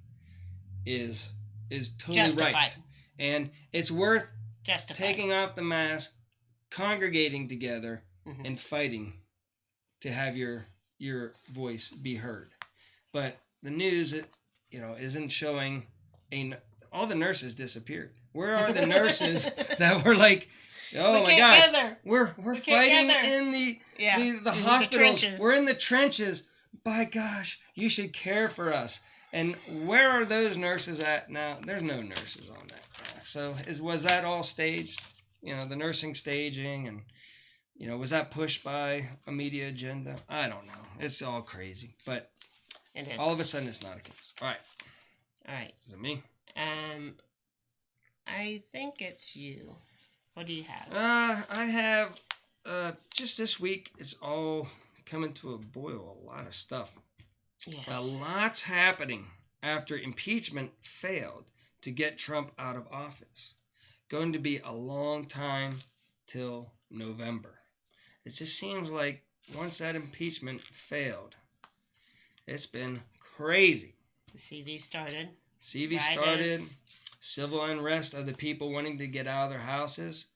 S2: is totally
S1: justified.
S2: Right. And it's worth taking off the mask, congregating together, and fighting to have your voice be heard. But the news, isn't showing all the nurses disappeared. Where are the nurses that were like, oh my gosh, we're fighting in the hospitals. We're in the trenches. By gosh, you should care for us. And where are those nurses at now? There's no nurses on that. So was that all staged? The nursing staging, and was that pushed by a media agenda? I don't know. It's all crazy, but
S1: it is.
S2: All of a sudden it's not a case. All right. Is it me?
S1: I think it's you. What do you have?
S2: I have just this week. It's all coming to a boil. A lot of stuff.
S1: Yes.
S2: A lot's happening after impeachment failed to get Trump out of office. Going to be a long time till November. It just seems like once that impeachment failed, it's been crazy.
S1: The CV started.
S2: Civil unrest of the people wanting to get out of their houses.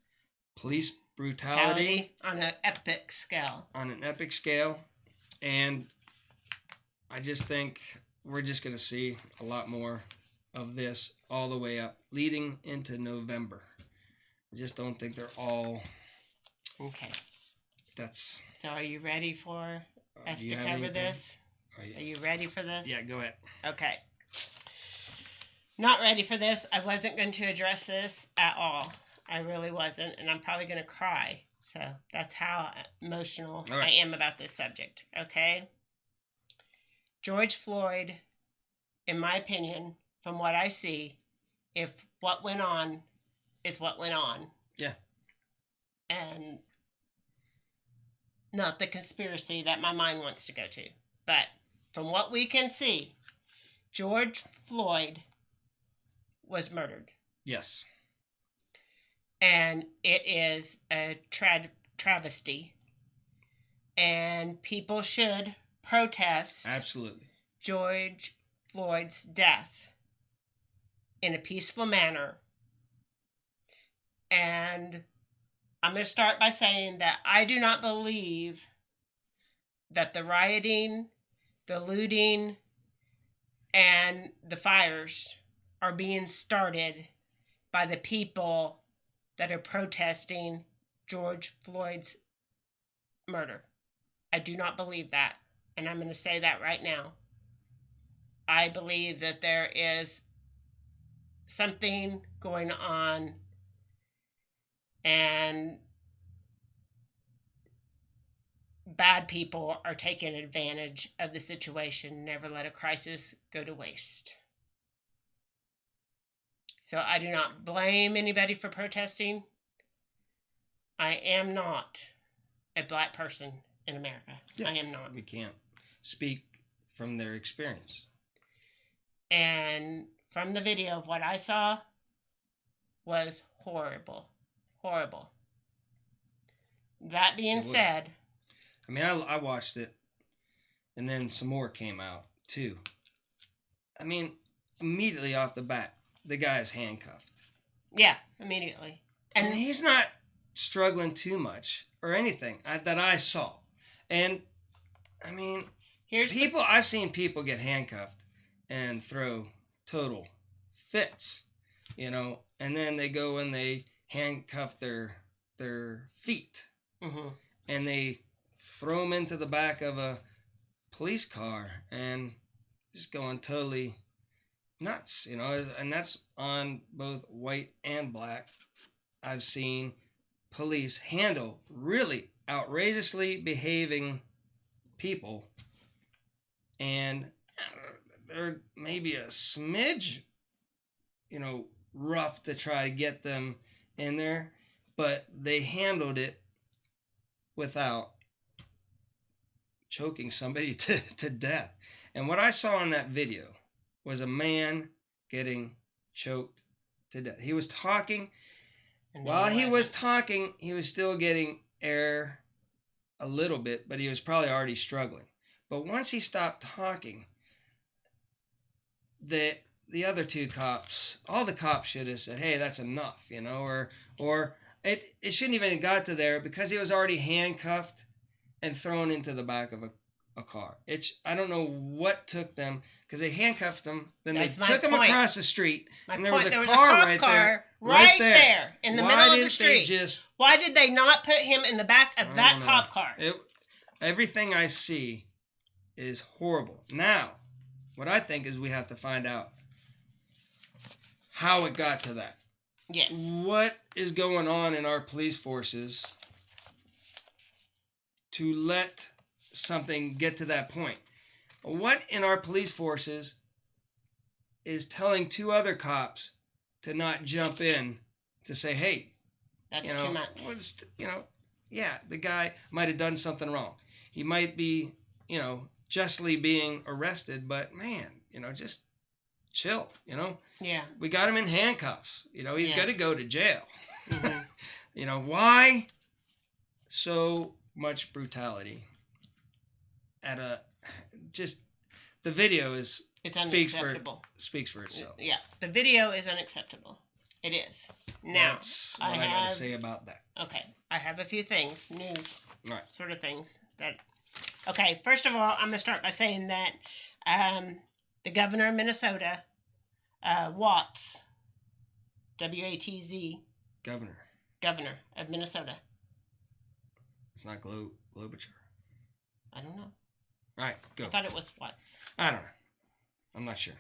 S2: Police brutality.
S1: On an epic scale.
S2: And I just think we're just going to see a lot more of this all the way up, leading into November. I just don't think they're all...
S1: Okay.
S2: So
S1: are you ready for us to cover this? Are you ready for this?
S2: Yeah, go ahead.
S1: Okay. Not ready for this. I wasn't going to address this at all. I really wasn't, and I'm probably going to cry. So that's how emotional I am about this subject. Okay? George Floyd, in my opinion, from what I see, if what went on is what went on.
S2: Yeah.
S1: And not the conspiracy that my mind wants to go to. But from what we can see, George Floyd was murdered.
S2: Yes.
S1: and it is a travesty. And people should protest
S2: Absolutely.
S1: George Floyd's death in a peaceful manner. And I'm going to start by saying that I do not believe that the rioting, the looting, and the fires are being started by the people that are protesting George Floyd's murder. I do not believe that. And I'm going to say that right now. I believe that there is something going on, and bad people are taking advantage of the situation. Never let a crisis go to waste. So I do not blame anybody for protesting. I am not a black person in America.
S2: Yeah,
S1: I am not.
S2: We can't speak from their experience.
S1: And from the video of what I saw was horrible. Horrible. That being said,
S2: I mean, I watched it, and then some more came out, too. I mean, immediately off the bat, the guy is handcuffed.
S1: Yeah, immediately.
S2: And he's not struggling too much or anything that I saw. And, I mean, I've seen people get handcuffed and throw total fits, you know, and then they go and they handcuff their feet, and they throw them into the back of a police car and just going totally nuts, you know, and that's on both white and black. I've seen police handle really outrageously behaving people, and they're maybe a smidge, you know, rough to try to get them in there, but they handled it without choking somebody to death. And what I saw in that video was a man getting choked to death. He was talking. While he was talking, he was still getting air a little bit, but he was probably already struggling. But once he stopped talking, the other two cops, all the cops should have said, hey, that's enough, you know, or it shouldn't even have got to there, because he was already handcuffed and thrown into the back of a car. I don't know what took them, because they handcuffed him, then they took him across the street, and there was a car right there in the middle of the street.
S1: Why did they not put him in the back of that cop car?
S2: Everything I see is horrible. Now, what I think is we have to find out how it got to that.
S1: Yes.
S2: What is going on in our police forces to let something get to that point? What in our police forces is telling two other cops to not jump in to say, hey,
S1: that's too much.
S2: The guy might have done something wrong. He might be, justly being arrested, but man, just chill,
S1: Yeah.
S2: We got him in handcuffs. He's got to go to jail. Mm-hmm. Why so much brutality the video speaks for itself.
S1: Yeah. The video is unacceptable. It is. Now,
S2: that's what I got to say about that.
S1: Okay. I have a few things, news
S2: right.
S1: sort of things Okay, first of all, I'm going to start by saying that the governor of Minnesota, Watts, W-A-T-Z. Governor of Minnesota.
S2: It's not Klobuchar.
S1: I don't know.
S2: All right, go.
S1: I thought it was Watts.
S2: I don't know. I'm not sure.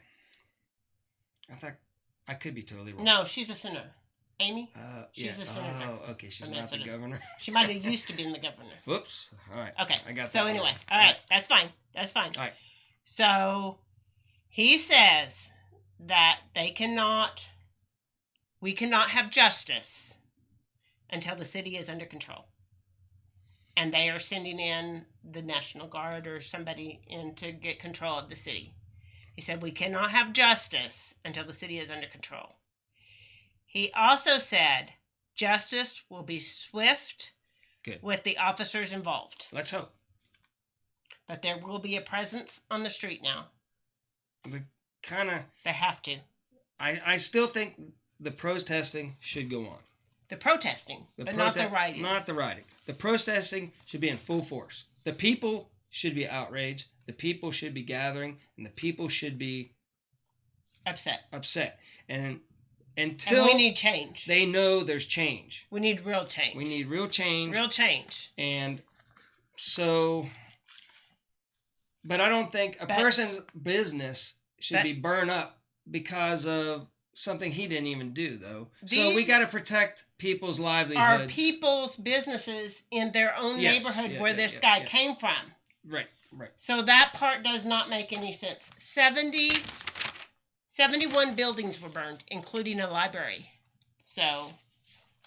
S2: I could be totally wrong.
S1: No, she's a senator. Amy? She's the senator.
S2: Oh, okay. She's not the governor.
S1: She might have used to be the governor.
S2: Whoops. All right.
S1: Okay.
S2: I got that.
S1: So anyway, all right. That's fine. All
S2: right.
S1: So he says that we cannot have justice until the city is under control. And they are sending in the National Guard or somebody in to get control of the city. He said we cannot have justice until the city is under control. He also said justice will be swift
S2: Good.
S1: with the officers involved.
S2: Let's hope.
S1: But there will be a presence on the street now.
S2: The kind of.
S1: They have to.
S2: I still think the protesting should go on.
S1: The protesting, but not the rioting.
S2: Not the rioting. The protesting should be in full force. The people should be outraged. The people should be gathering, and the people should be upset. And until
S1: we need change.
S2: They know there's change.
S1: We need real change.
S2: We need real change.
S1: Real change.
S2: And so, but I don't think a person's business should be burned up because of something he didn't even do, though. So we got to protect people's livelihoods.
S1: Are people's businesses in their own neighborhood where this guy came from.
S2: Right.
S1: So that part does not make any sense. 71 buildings were burned, including a library. So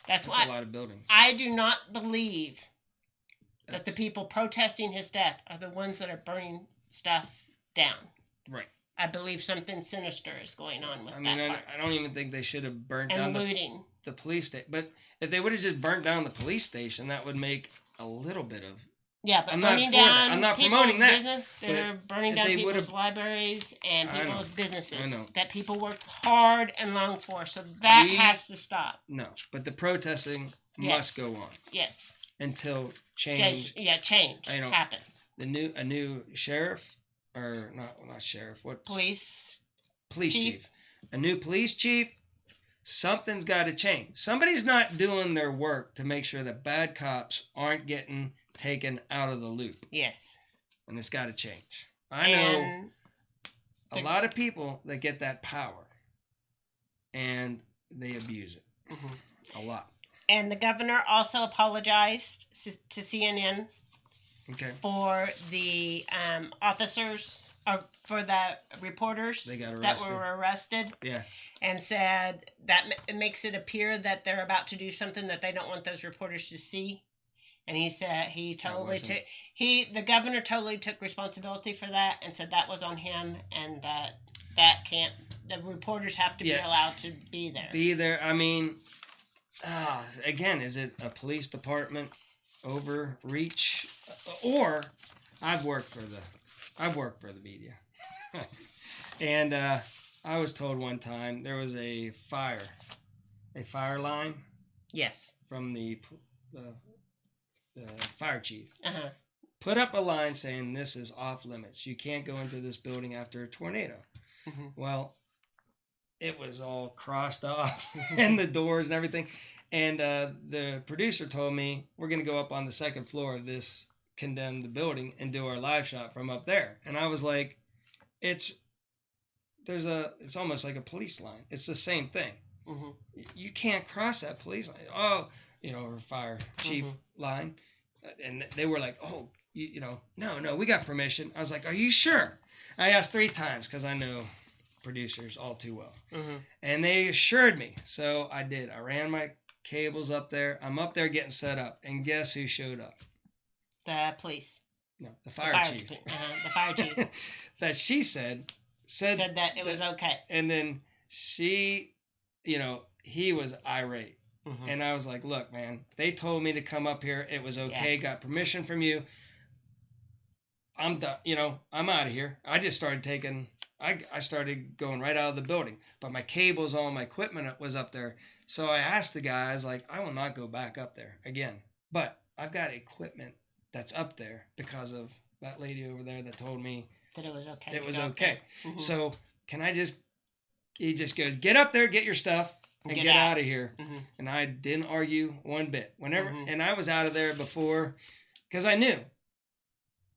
S1: that's why
S2: a lot of buildings.
S1: I do not believe that the people protesting his death are the ones that are burning stuff down.
S2: Right.
S1: I believe something sinister is going on with that part.
S2: I don't even think they should have burnt
S1: and
S2: down
S1: looting.
S2: The police station. But if they would have just burnt down the police station, that would make a little bit of...
S1: Yeah, but
S2: I'm
S1: burning
S2: not for
S1: down
S2: that. I'm not
S1: people's
S2: promoting that.
S1: business, they're burning down people's libraries and people's businesses that people worked hard and long for. So that has to stop.
S2: No, but the protesting must go on.
S1: Yes.
S2: Until change.
S1: Change happens.
S2: A new sheriff, or not sheriff. What?
S1: Police
S2: chief. A new police chief. Something's got to change. Somebody's not doing their work to make sure that bad cops aren't getting taken out of the loop.
S1: Yes.
S2: And it's got to change. I know a lot of people that get that power and they abuse it. A lot.
S1: And the governor also apologized to CNN for the officers, or for the reporters that were arrested.
S2: Yeah.
S1: And said that it makes it appear that they're about to do something that they don't want those reporters to see. And he said the governor totally took responsibility for that and said that was on him, and the reporters have to be allowed to be there. I mean,
S2: again, is it a police department overreach, or I've worked for the media, and I was told one time there was a fire line.
S1: Yes.
S2: From the fire chief put up a line saying this is off limits. You can't go into this building after a tornado. Well, it was all crossed off and the doors and everything. And the producer told me we're going to go up on the second floor of this condemned building and do our live shot from up there. And I was like, it's almost like a police line. It's the same thing. You can't cross that police line. Or fire chief line. And they were like, oh, no, we got permission. I was like, are you sure? I asked 3 times because I know producers all too well. And they assured me. So I did. I ran my cables up there. I'm up there getting set up. And guess who showed up?
S1: The police.
S2: No, the fire chief.
S1: The fire chief.
S2: That she said
S1: that it was okay.
S2: And then he was irate. And I was like, look, man, they told me to come up here. It was okay. Got permission from you. I'm done. I'm out of here. I just started I started going right out of the building. But my cables, all my equipment was up there. So I asked the guy, I was like, I will not go back up there again. But I've got equipment that's up there because of that lady over there that told me
S1: that it was okay.
S2: It was okay. So he just goes, get up there, get your stuff. And get out of here. And I didn't argue one bit. And I was out of there before, because I knew.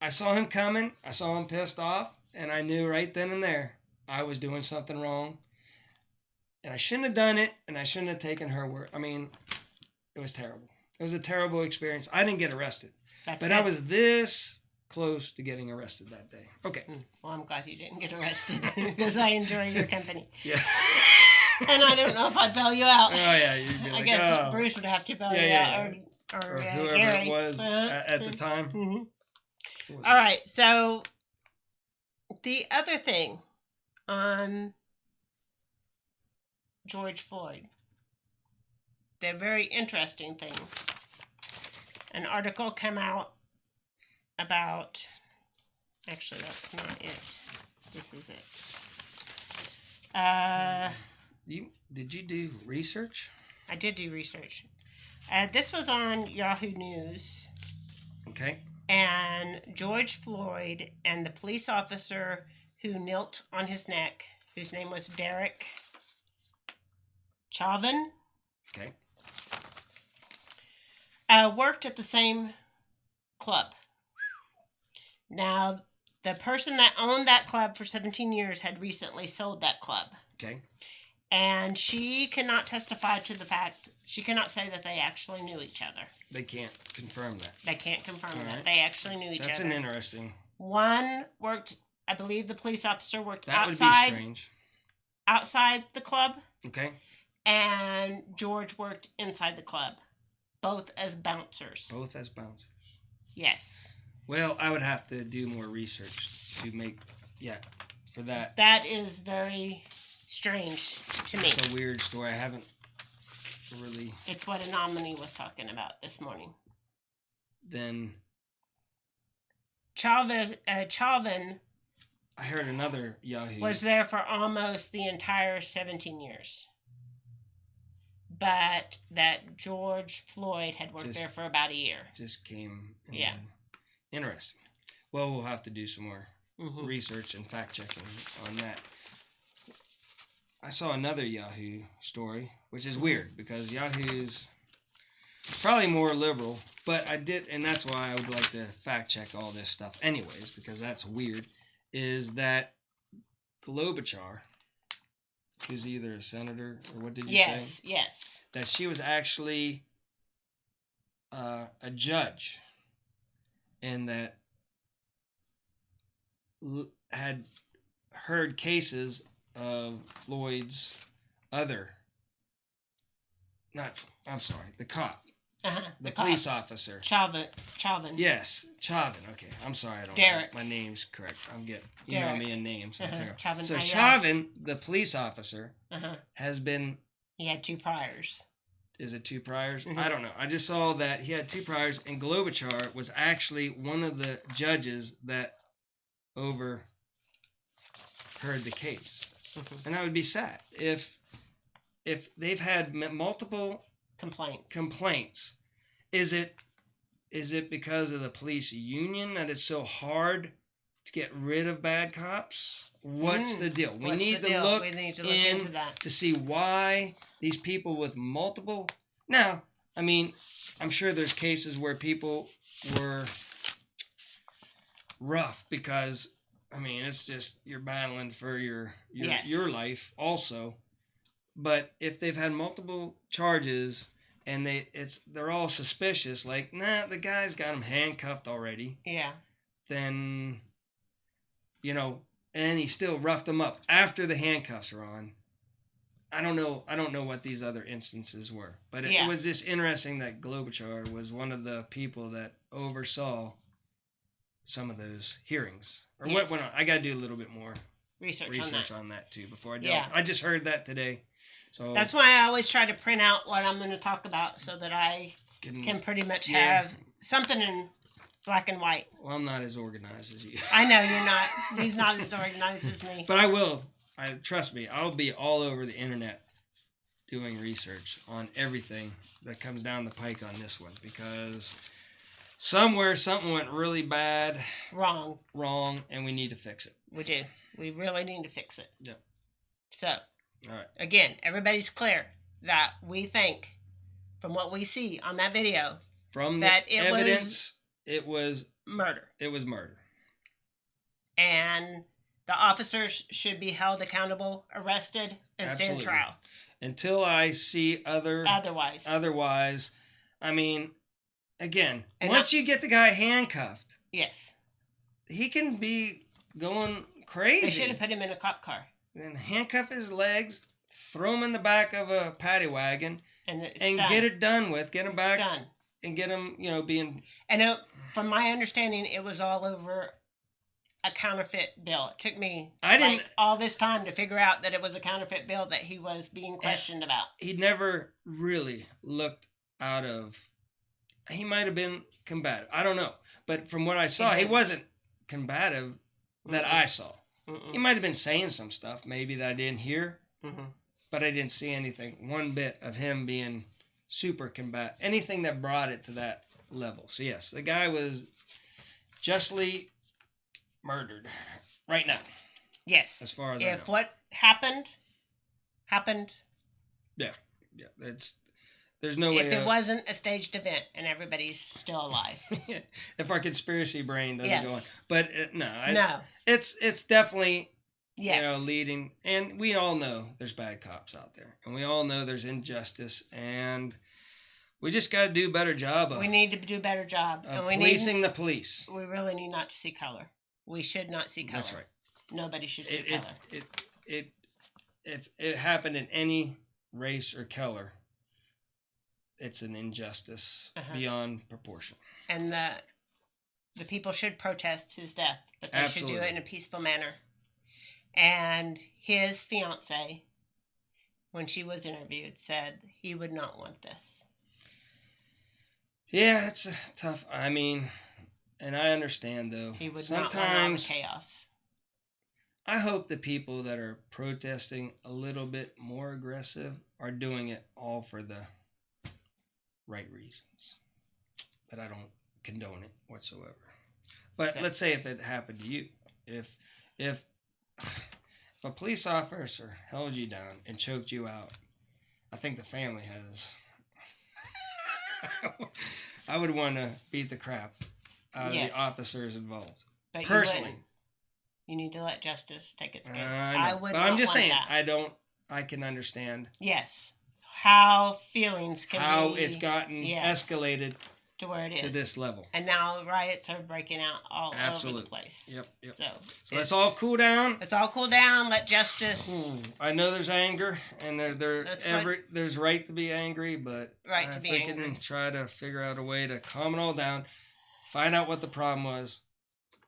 S2: I saw him coming. I saw him pissed off. And I knew right then and there I was doing something wrong. And I shouldn't have done it. And I shouldn't have taken her word. I mean, it was terrible. It was a terrible experience. I didn't get arrested. But I was this close to getting arrested that day. Okay.
S1: Well, I'm glad you didn't get arrested because I enjoy your company.
S2: Yeah.
S1: And I don't know if I'd bail you out.
S2: Oh, yeah. You'd be like,
S1: I guess Bruce would have to bail you out. Or
S2: whoever
S1: Gary.
S2: it was at the time.
S1: All right. So the other thing on George Floyd, the very interesting thing. An article came out about... Actually, that's not it. This is it.
S2: Did you do research?
S1: I did do research. This was on Yahoo News.
S2: Okay.
S1: And George Floyd and the police officer who knelt on his neck, whose name was Derek Chauvin,
S2: Okay.
S1: worked at the same club. Now, the person that owned that club for 17 years had recently sold that club.
S2: Okay.
S1: And she cannot testify to the fact, she cannot say that they actually knew each other.
S2: They can't confirm that.
S1: They can't confirm
S2: All
S1: that.
S2: right.
S1: They actually knew each
S2: That's
S1: other.
S2: an interesting.
S1: One worked, I believe the police officer worked
S2: That would be strange.
S1: outside the club,
S2: Okay.
S1: and George worked inside the club, both as bouncers.
S2: Both as bouncers.
S1: Yes.
S2: Well, I would have to do more research to make, for that.
S1: That is very strange to me.
S2: It's a weird story. I haven't really
S1: It's what Anomaly was talking about this morning.
S2: then.
S1: Chauvin
S2: I heard another Yahoo.
S1: was there for almost the entire 17 years. But that George Floyd had worked there for about a year.
S2: Just came.
S1: Yeah.
S2: Interesting. Well, we'll have to do some more
S1: Mm-hmm.
S2: research and fact checking on that. I saw another Yahoo story, which is weird because Yahoo's probably more liberal, but I did, and that's why I would like to fact check all this stuff anyways, because that's weird, is that Klobuchar, who's either a senator or what did you say?
S1: Yes.
S2: That she was actually a judge and that had heard cases of Floyd's the cop,
S1: The
S2: police officer.
S1: Chauvin.
S2: Yes, Chauvin. Okay, I'm sorry, I don't
S1: Derek.
S2: know. My name's correct. You
S1: Derek.
S2: know me in names. I'm terrible.
S1: Chauvin.
S2: So Chauvin, the police officer, has been.
S1: He had 2 priors.
S2: Is it 2 priors?
S1: Mm-hmm.
S2: I don't know. I just saw that he had 2 priors, and Klobuchar was actually one of the judges that overheard the case, and that would be sad if they've had multiple complaints. Is it because of the police union that it's so hard to get rid of bad cops? What's the deal? We need to look into that to see why these people with multiple. Now, I mean, I'm sure there's cases where people were rough because, I mean, it's just you're battling for your life also. But if they've had multiple charges and they're all suspicious, like, nah, the guy's got him handcuffed already.
S1: Yeah.
S2: Then, and he still roughed them up after the handcuffs are on. I don't know what these other instances were, but it was just interesting that Klobuchar was one of the people that oversaw some of those hearings. Or what went on? I got to do a little bit more research on that too before I do. I just heard that today. So
S1: that's why I always try to print out what I'm going to talk about so that I can pretty much have something in black and white.
S2: Well, I'm not as organized as you.
S1: I know you're not. He's not as organized as me.
S2: But I will. Trust me, I'll be all over the internet doing research on everything that comes down the pike on this one because somewhere something went really bad. Wrong, and we need to fix it.
S1: We do. We really need to fix it.
S2: Yep.
S1: So,
S2: all right.
S1: Again, everybody's clear that we think, from what we see on that video,
S2: from that the evidence, it was
S1: murder.
S2: It was murder.
S1: And the officers should be held accountable, arrested, and stand trial.
S2: Until I see otherwise. I mean, again, once you get the guy handcuffed, he can be going crazy.
S1: They should have put him in a cop car.
S2: Then handcuff his legs, throw him in the back of a paddy wagon, and get it done with. Get him back and get him, being.
S1: And from my understanding, it was all over a counterfeit bill. It took me
S2: I didn't-
S1: like all this time to figure out that it was a counterfeit bill that he was being questioned about.
S2: He never really looked out of. He might have been combative. I don't know, but from what I saw, he
S1: didn't.
S2: wasn't combative that I saw. He
S1: Mm-mm.
S2: might have been saying some stuff maybe that I didn't hear,
S1: Mm-hmm.
S2: but I didn't see anything, one bit of him being super combative, anything that brought it to that level. So yes, the guy was justly murdered right now,
S1: Yes.
S2: as far as I
S1: if
S2: know.
S1: what happened,
S2: Yeah, there's no way.
S1: if it wasn't a staged event and everybody's still alive.
S2: If our conspiracy brain doesn't
S1: Yes.
S2: go on, but no,
S1: No.
S2: it's definitely
S1: Yes.
S2: leading, and we all know there's bad cops out there, and we all know there's injustice, and we just got to do a better job of
S1: We need to do a better job.
S2: of
S1: And we
S2: policing the police.
S1: we really need not to see color. We should not see color.
S2: That's right.
S1: Nobody should see
S2: It,
S1: color.
S2: if it happened in any race or color, it's an injustice beyond proportion.
S1: And the people should protest his death, but they should do it in a peaceful manner. And his fiance, when she was interviewed, said he would not want this.
S2: Yeah, it's tough. I mean, and I understand though.
S1: He would not want all the
S2: sometimes
S1: chaos.
S2: I hope the people that are protesting a little bit more aggressive are doing it all for the right reasons. But I don't condone it whatsoever. But let's say if it happened to you, if a police officer held you down and choked you out, I think the family has. I would want to beat the crap out of the officers involved.
S1: But
S2: Personally.
S1: You need to let justice take its course.
S2: I know.
S1: would
S2: But
S1: not
S2: I'm just
S1: want
S2: saying,
S1: that.
S2: I can understand
S1: Yes. How feelings can
S2: how
S1: be
S2: it's gotten escalated
S1: to where it is.
S2: to this level.
S1: And now riots are breaking out all
S2: Absolutely.
S1: over the place.
S2: Yep.
S1: So
S2: let's all cool down.
S1: Let's all cool down. Let justice.
S2: I know there's anger, and
S1: That's
S2: there's right to be angry, but
S1: Right to be
S2: if we
S1: angry.
S2: can try to figure out a way to calm it all down, find out what the problem was,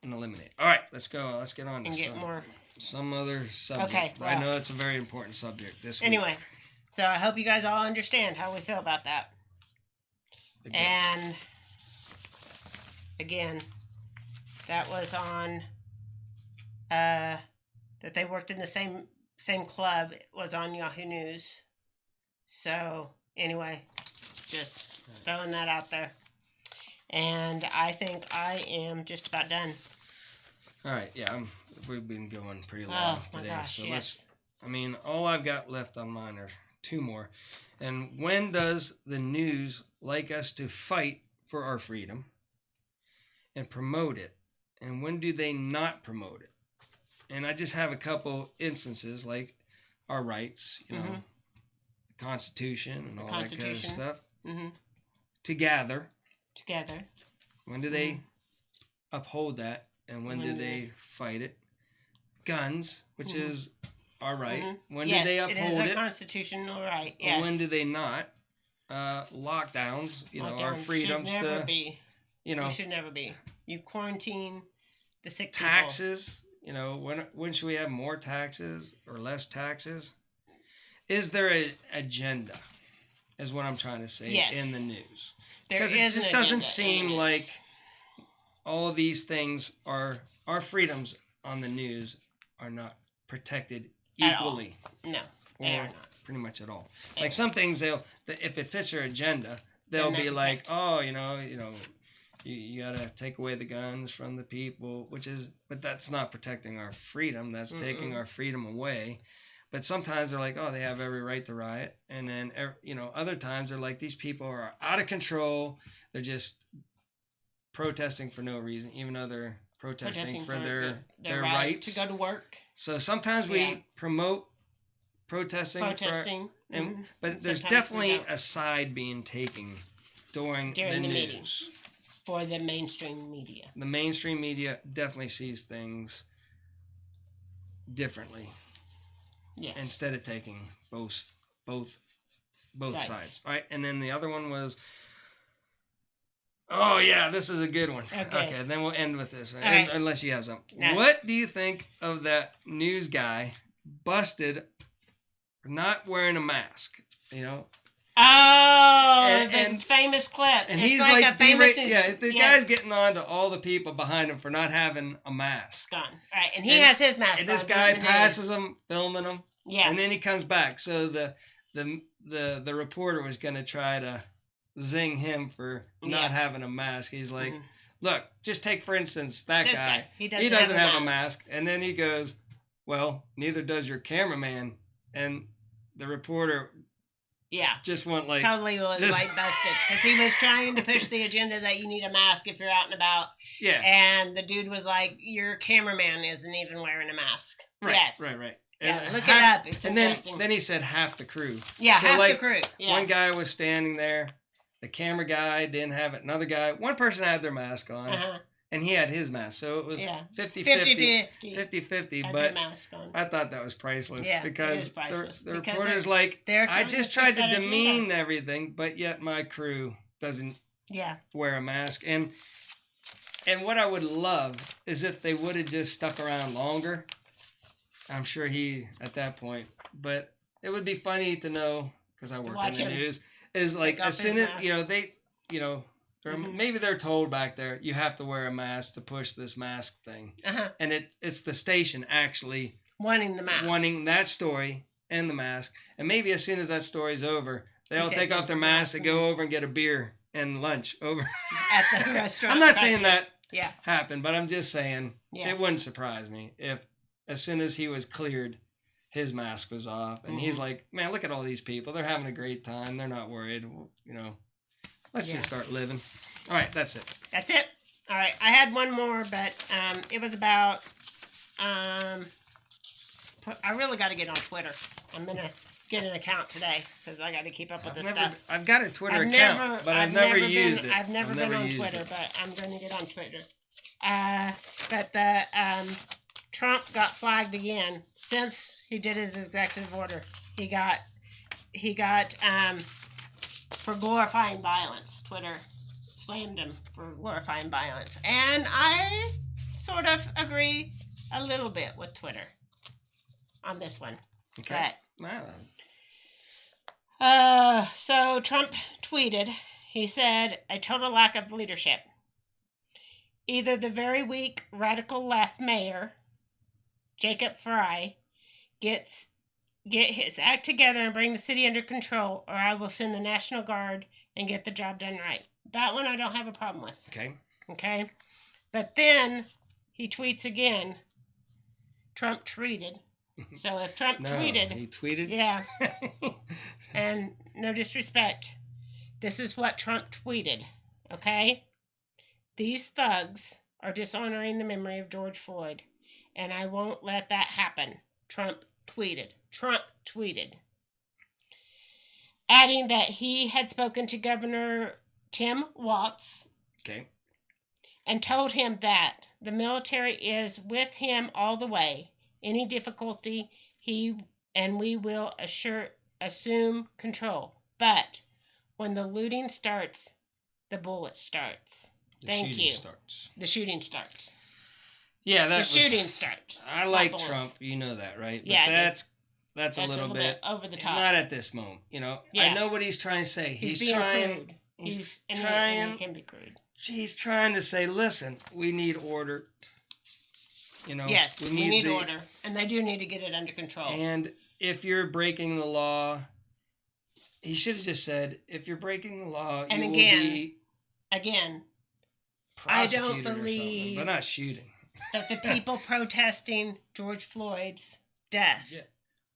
S2: and eliminate. All right, let's go. Let's get on to
S1: And get more.
S2: some other subject.
S1: Okay,
S2: I
S1: well.
S2: know it's a very important subject this week.
S1: Anyway, so I hope you guys all understand how we feel about that. And again, that was on that they worked in the same club. It was on Yahoo News. So anyway, just throwing that out there. And I think I am just about done.
S2: All right, yeah, we've been going pretty long
S1: Oh my
S2: today,
S1: gosh,
S2: so
S1: yes.
S2: all I've got left on mine are two more. And when does the news like us to fight for our freedom and promote it? And when do they not promote it? And I just have a couple instances like our rights, you know, the Constitution and all that kind of stuff.
S1: Mm-hmm.
S2: To gather.
S1: Together.
S2: When do they uphold that? And when do they fight it? Guns, which is our right. When do they uphold
S1: it is a
S2: it?
S1: constitutional right. Yes.
S2: When do they not? Lockdowns, our freedoms
S1: should never
S2: to,
S1: be. It should never be. You quarantine the sick people.
S2: taxes. When should we have more taxes or less taxes? Is there an agenda? Is what I'm trying to say in the news. Because it just doesn't seem like all of these things are, our freedoms on the news are not protected equally.
S1: No, they are not.
S2: Pretty much at all. Like some things if it fits their agenda, they'll be like, oh, you gotta take away the guns from the people, but that's not protecting our freedom. That's taking our freedom away. But sometimes they're like, oh, they have every right to riot. And then, other times they're like, these people are out of control. They're just protesting for no reason, even though they're protesting for their rights.
S1: To go to work.
S2: So sometimes we promote protesting. But there's definitely a side being taken during the news.
S1: Meeting for the mainstream media.
S2: The mainstream media definitely sees things differently.
S1: Yes.
S2: Instead of taking both sides. All right, and then the other one was Oh yeah, this is a good one.
S1: Okay.
S2: Then we'll end with this one,
S1: All right.
S2: unless you have something.
S1: No.
S2: What do you think of that news guy busted for not wearing a mask? You know,
S1: Oh, the
S2: and-
S1: famous clip.
S2: and
S1: It's
S2: he's
S1: like a famous.
S2: the guy's getting on to all the people behind him for not having a mask.
S1: Gone. All right, and he has his mask
S2: And
S1: on.
S2: this guy
S1: doing the news.
S2: passes him, filming him,
S1: Yeah.
S2: and then he comes back. So the reporter was gonna try to zing him for not
S1: Yeah.
S2: having a mask. He's like,
S1: Mhm.
S2: look, just take for instance that
S1: This
S2: guy.
S1: guy. He
S2: He doesn't have a mask. And then he goes, well, neither does your cameraman. And the reporter
S1: Yeah.
S2: just went like,
S1: Totally was
S2: just-
S1: like busted because he was trying to push the agenda that you need a mask if you're out and about,
S2: yeah,
S1: and the dude was like, "Your cameraman isn't even wearing a mask."
S2: right,
S1: Yes.
S2: right.
S1: Yeah,
S2: And
S1: look it
S2: half-
S1: up. It's
S2: And
S1: interesting.
S2: then he said half the crew.
S1: yeah,
S2: so
S1: half
S2: like,
S1: the crew. Yeah.
S2: One guy was standing there. The camera guy didn't have it. Another guy, one person had their mask on,
S1: Uh-huh.
S2: and he had his mask. So it was
S1: Yeah.
S2: 50-50.
S1: 50-50.
S2: 50-50.
S1: Had
S2: But
S1: their mask on.
S2: I thought that was priceless.
S1: Yeah, it
S2: because
S1: is priceless.
S2: the
S1: Because
S2: reporter's like,
S1: they're
S2: I
S1: trying
S2: just
S1: to
S2: tried
S1: push
S2: to
S1: that
S2: demean
S1: agenda.
S2: everything, but yet my crew doesn't
S1: Yeah.
S2: wear a mask. And what I would love is if they would have just stuck around longer. I'm sure he at that point, but it would be funny to know, because I work in
S1: watch
S2: the
S1: him
S2: news, is like
S1: take off
S2: as soon
S1: his
S2: as
S1: mask. Mhm.
S2: maybe they're told back there you have to wear a mask to push this mask thing,
S1: Uh-huh.
S2: and it's the station actually
S1: Wanting the mask.
S2: wanting that story and the mask, and maybe as soon as that story's over, they
S1: He
S2: all
S1: takes
S2: take
S1: off
S2: off their
S1: the
S2: masks
S1: mask
S2: and go over and get a beer and lunch over
S1: at the restaurant.
S2: I'm not
S1: across
S2: saying
S1: the-
S2: that
S1: Yeah.
S2: happened, but I'm just saying
S1: Yeah.
S2: it wouldn't surprise me if as soon as he was cleared, his mask was off, and he's
S1: Mhm.
S2: like, "Man, look at all these people. They're having a great time. They're not worried. Let's
S1: Yeah.
S2: just start living." All right, that's it.
S1: That's it. All right. I had one more, but it was about. I really got to get on Twitter. I'm gonna get an account today because I got to keep up with this stuff.
S2: I've got a Twitter account, but I've never used it.
S1: I've never been on
S2: used
S1: Twitter,
S2: it.
S1: but I'm going to get on Twitter. But the Trump got flagged again since he did his executive order. He got for glorifying violence. Twitter slammed him for glorifying violence, and I sort of agree a little bit with Twitter on this one.
S2: Okay.
S1: But
S2: Wow.
S1: so Trump tweeted, he said, a total lack of leadership. Either the very weak radical left mayor, Jacob Frey, get his act together and bring the city under control, or I will send the National Guard and get the job done right. That one I don't have a problem with.
S2: Okay.
S1: Okay? But then he tweets again. Trump tweeted. So if Trump
S2: No,
S1: tweeted,
S2: he tweeted.
S1: yeah. And no disrespect, this is what Trump tweeted, okay? These thugs are dishonoring the memory of George Floyd, and I won't let that happen. Trump tweeted. Adding that he had spoken to Governor Tim Walz
S2: Okay.
S1: and told him that the military is with him all the way. Any difficulty, we will assume control. But when the looting starts, the bullet starts. Thank
S2: shooting
S1: you.
S2: Starts.
S1: The shooting starts.
S2: Yeah,
S1: The shooting starts.
S2: I
S1: not
S2: like
S1: bullets.
S2: Trump. You know that, right? But
S1: Yeah, I do.
S2: that's a little bit
S1: over the top.
S2: not at this moment.
S1: Yeah.
S2: I know what he's trying to say.
S1: He's
S2: He's
S1: being
S2: trying.
S1: crude.
S2: He's
S1: And
S2: trying.
S1: he can be crude.
S2: He's trying to say, listen, we need order.
S1: Yes, we need
S2: the-
S1: order, and they do need to get it under control.
S2: And if you're breaking the law, he should have just said, if you're breaking the law,
S1: And
S2: you
S1: again,
S2: will be
S1: I
S2: prosecuted
S1: don't
S2: or something,
S1: believe
S2: but not shooting.
S1: that the people protesting George Floyd's death
S2: Yeah.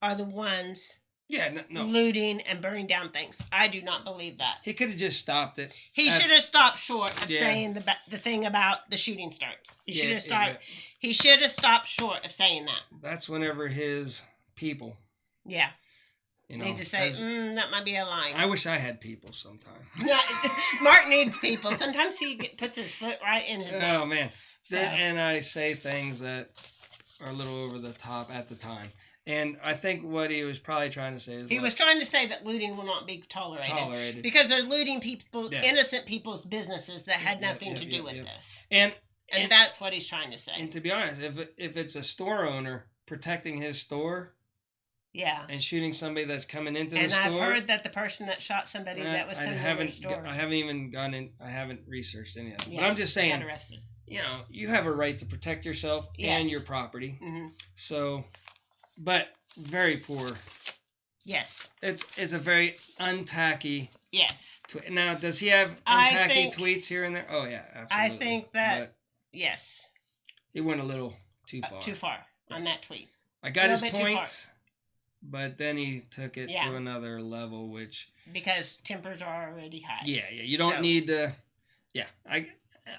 S1: are the ones
S2: Yeah, no.
S1: looting and burning down things. I do not believe that.
S2: He could have just stopped it.
S1: He should have stopped short of
S2: Yeah.
S1: saying the thing about the shooting starts. He should
S2: Yeah,
S1: have stopped. He should have stopped short of saying that.
S2: That's whenever his people,
S1: Yeah,
S2: need
S1: need to say
S2: as-
S1: that might be a line.
S2: I wish I had people sometime.
S1: No, Mark needs people. Sometimes he puts his foot right in his mouth.
S2: Oh man,
S1: So-
S2: and I say things that are a little over the top at the time, And I think what he was probably trying to say is
S1: he was trying to say that looting will not be tolerated. Because they're looting people, innocent people's businesses that had nothing to do with this.
S2: And
S1: that's what he's trying to say.
S2: And to be honest, if it's a store owner protecting his store, and shooting somebody that's coming into the store,
S1: and I've heard that the person that shot somebody that was coming into the store,
S2: I haven't even gone in. I haven't researched any of that. But I'm just saying,
S1: got arrested.
S2: You have a right to protect yourself and your property.
S1: Mm-hmm.
S2: So, but very poor.
S1: Yes.
S2: It's a very untacky.
S1: Yes.
S2: Now, does he have untacky tweets here and there? Oh yeah, absolutely.
S1: I think that yes.
S2: He went a little too far.
S1: Too far on that tweet.
S2: I got his point, but then he took it to another level, which
S1: because tempers are already high.
S2: Yeah. You don't need to. Yeah,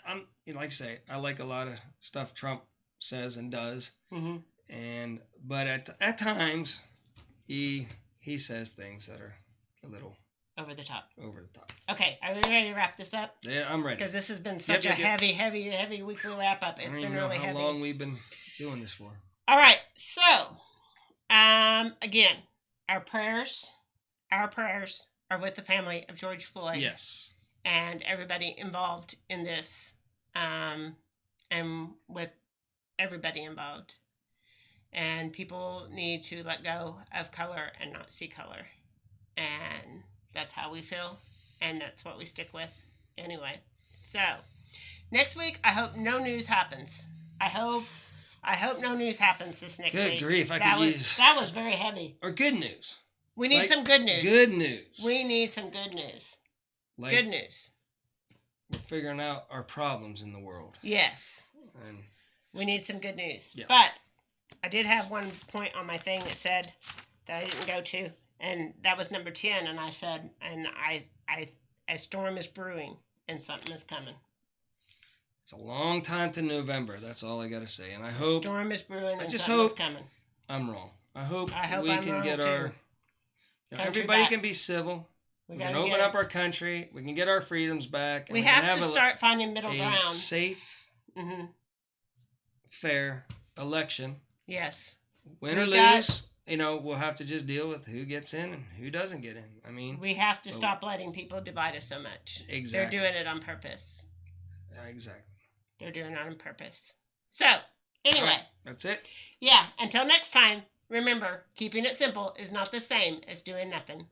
S2: I'm like I say, I like a lot of stuff Trump says and does, but at times he says things that are a little
S1: over the top.
S2: Okay,
S1: are we ready to wrap this up?
S2: Yeah, I'm ready.
S1: Because this has been such a heavy weekly wrap up. It's been really heavy.
S2: How long we've been doing this for?
S1: All right, so again, our prayers are with the family of George Floyd.
S2: Yes.
S1: And everybody involved in this, and with everybody involved. And people need to let go of color and not see color. And that's how we feel, and that's what we stick with anyway. So, next week, I hope no news happens. I hope no news happens this next week.
S2: Good grief, that
S1: was very heavy.
S2: Or good news.
S1: We need some good news.
S2: Good news.
S1: We need some good news. Good news.
S2: We're figuring out our problems in the world.
S1: Yes.
S2: And
S1: we need some good news.
S2: Yeah.
S1: But I did have one point on my thing that said that I didn't go to, and that was number 10, and I said, a storm is brewing and something is coming.
S2: It's a long time to November. That's all I got to say. And I hope...
S1: storm is brewing and something is coming.
S2: I'm wrong. I hope we
S1: I'm
S2: can
S1: wrong
S2: get
S1: too.
S2: our... everybody can be civil. We can open up our country. We can get our freedoms back.
S1: We have to start finding middle ground.
S2: A safe, fair election.
S1: Yes.
S2: Win or lose, we'll have to just deal with who gets in and who doesn't get in. I mean,
S1: we have to stop letting people divide us so much.
S2: Exactly.
S1: They're doing it on purpose.
S2: Exactly.
S1: They're doing it on purpose. So, anyway.
S2: Right, that's it.
S1: Yeah. Until next time, remember, keeping it simple is not the same as doing nothing.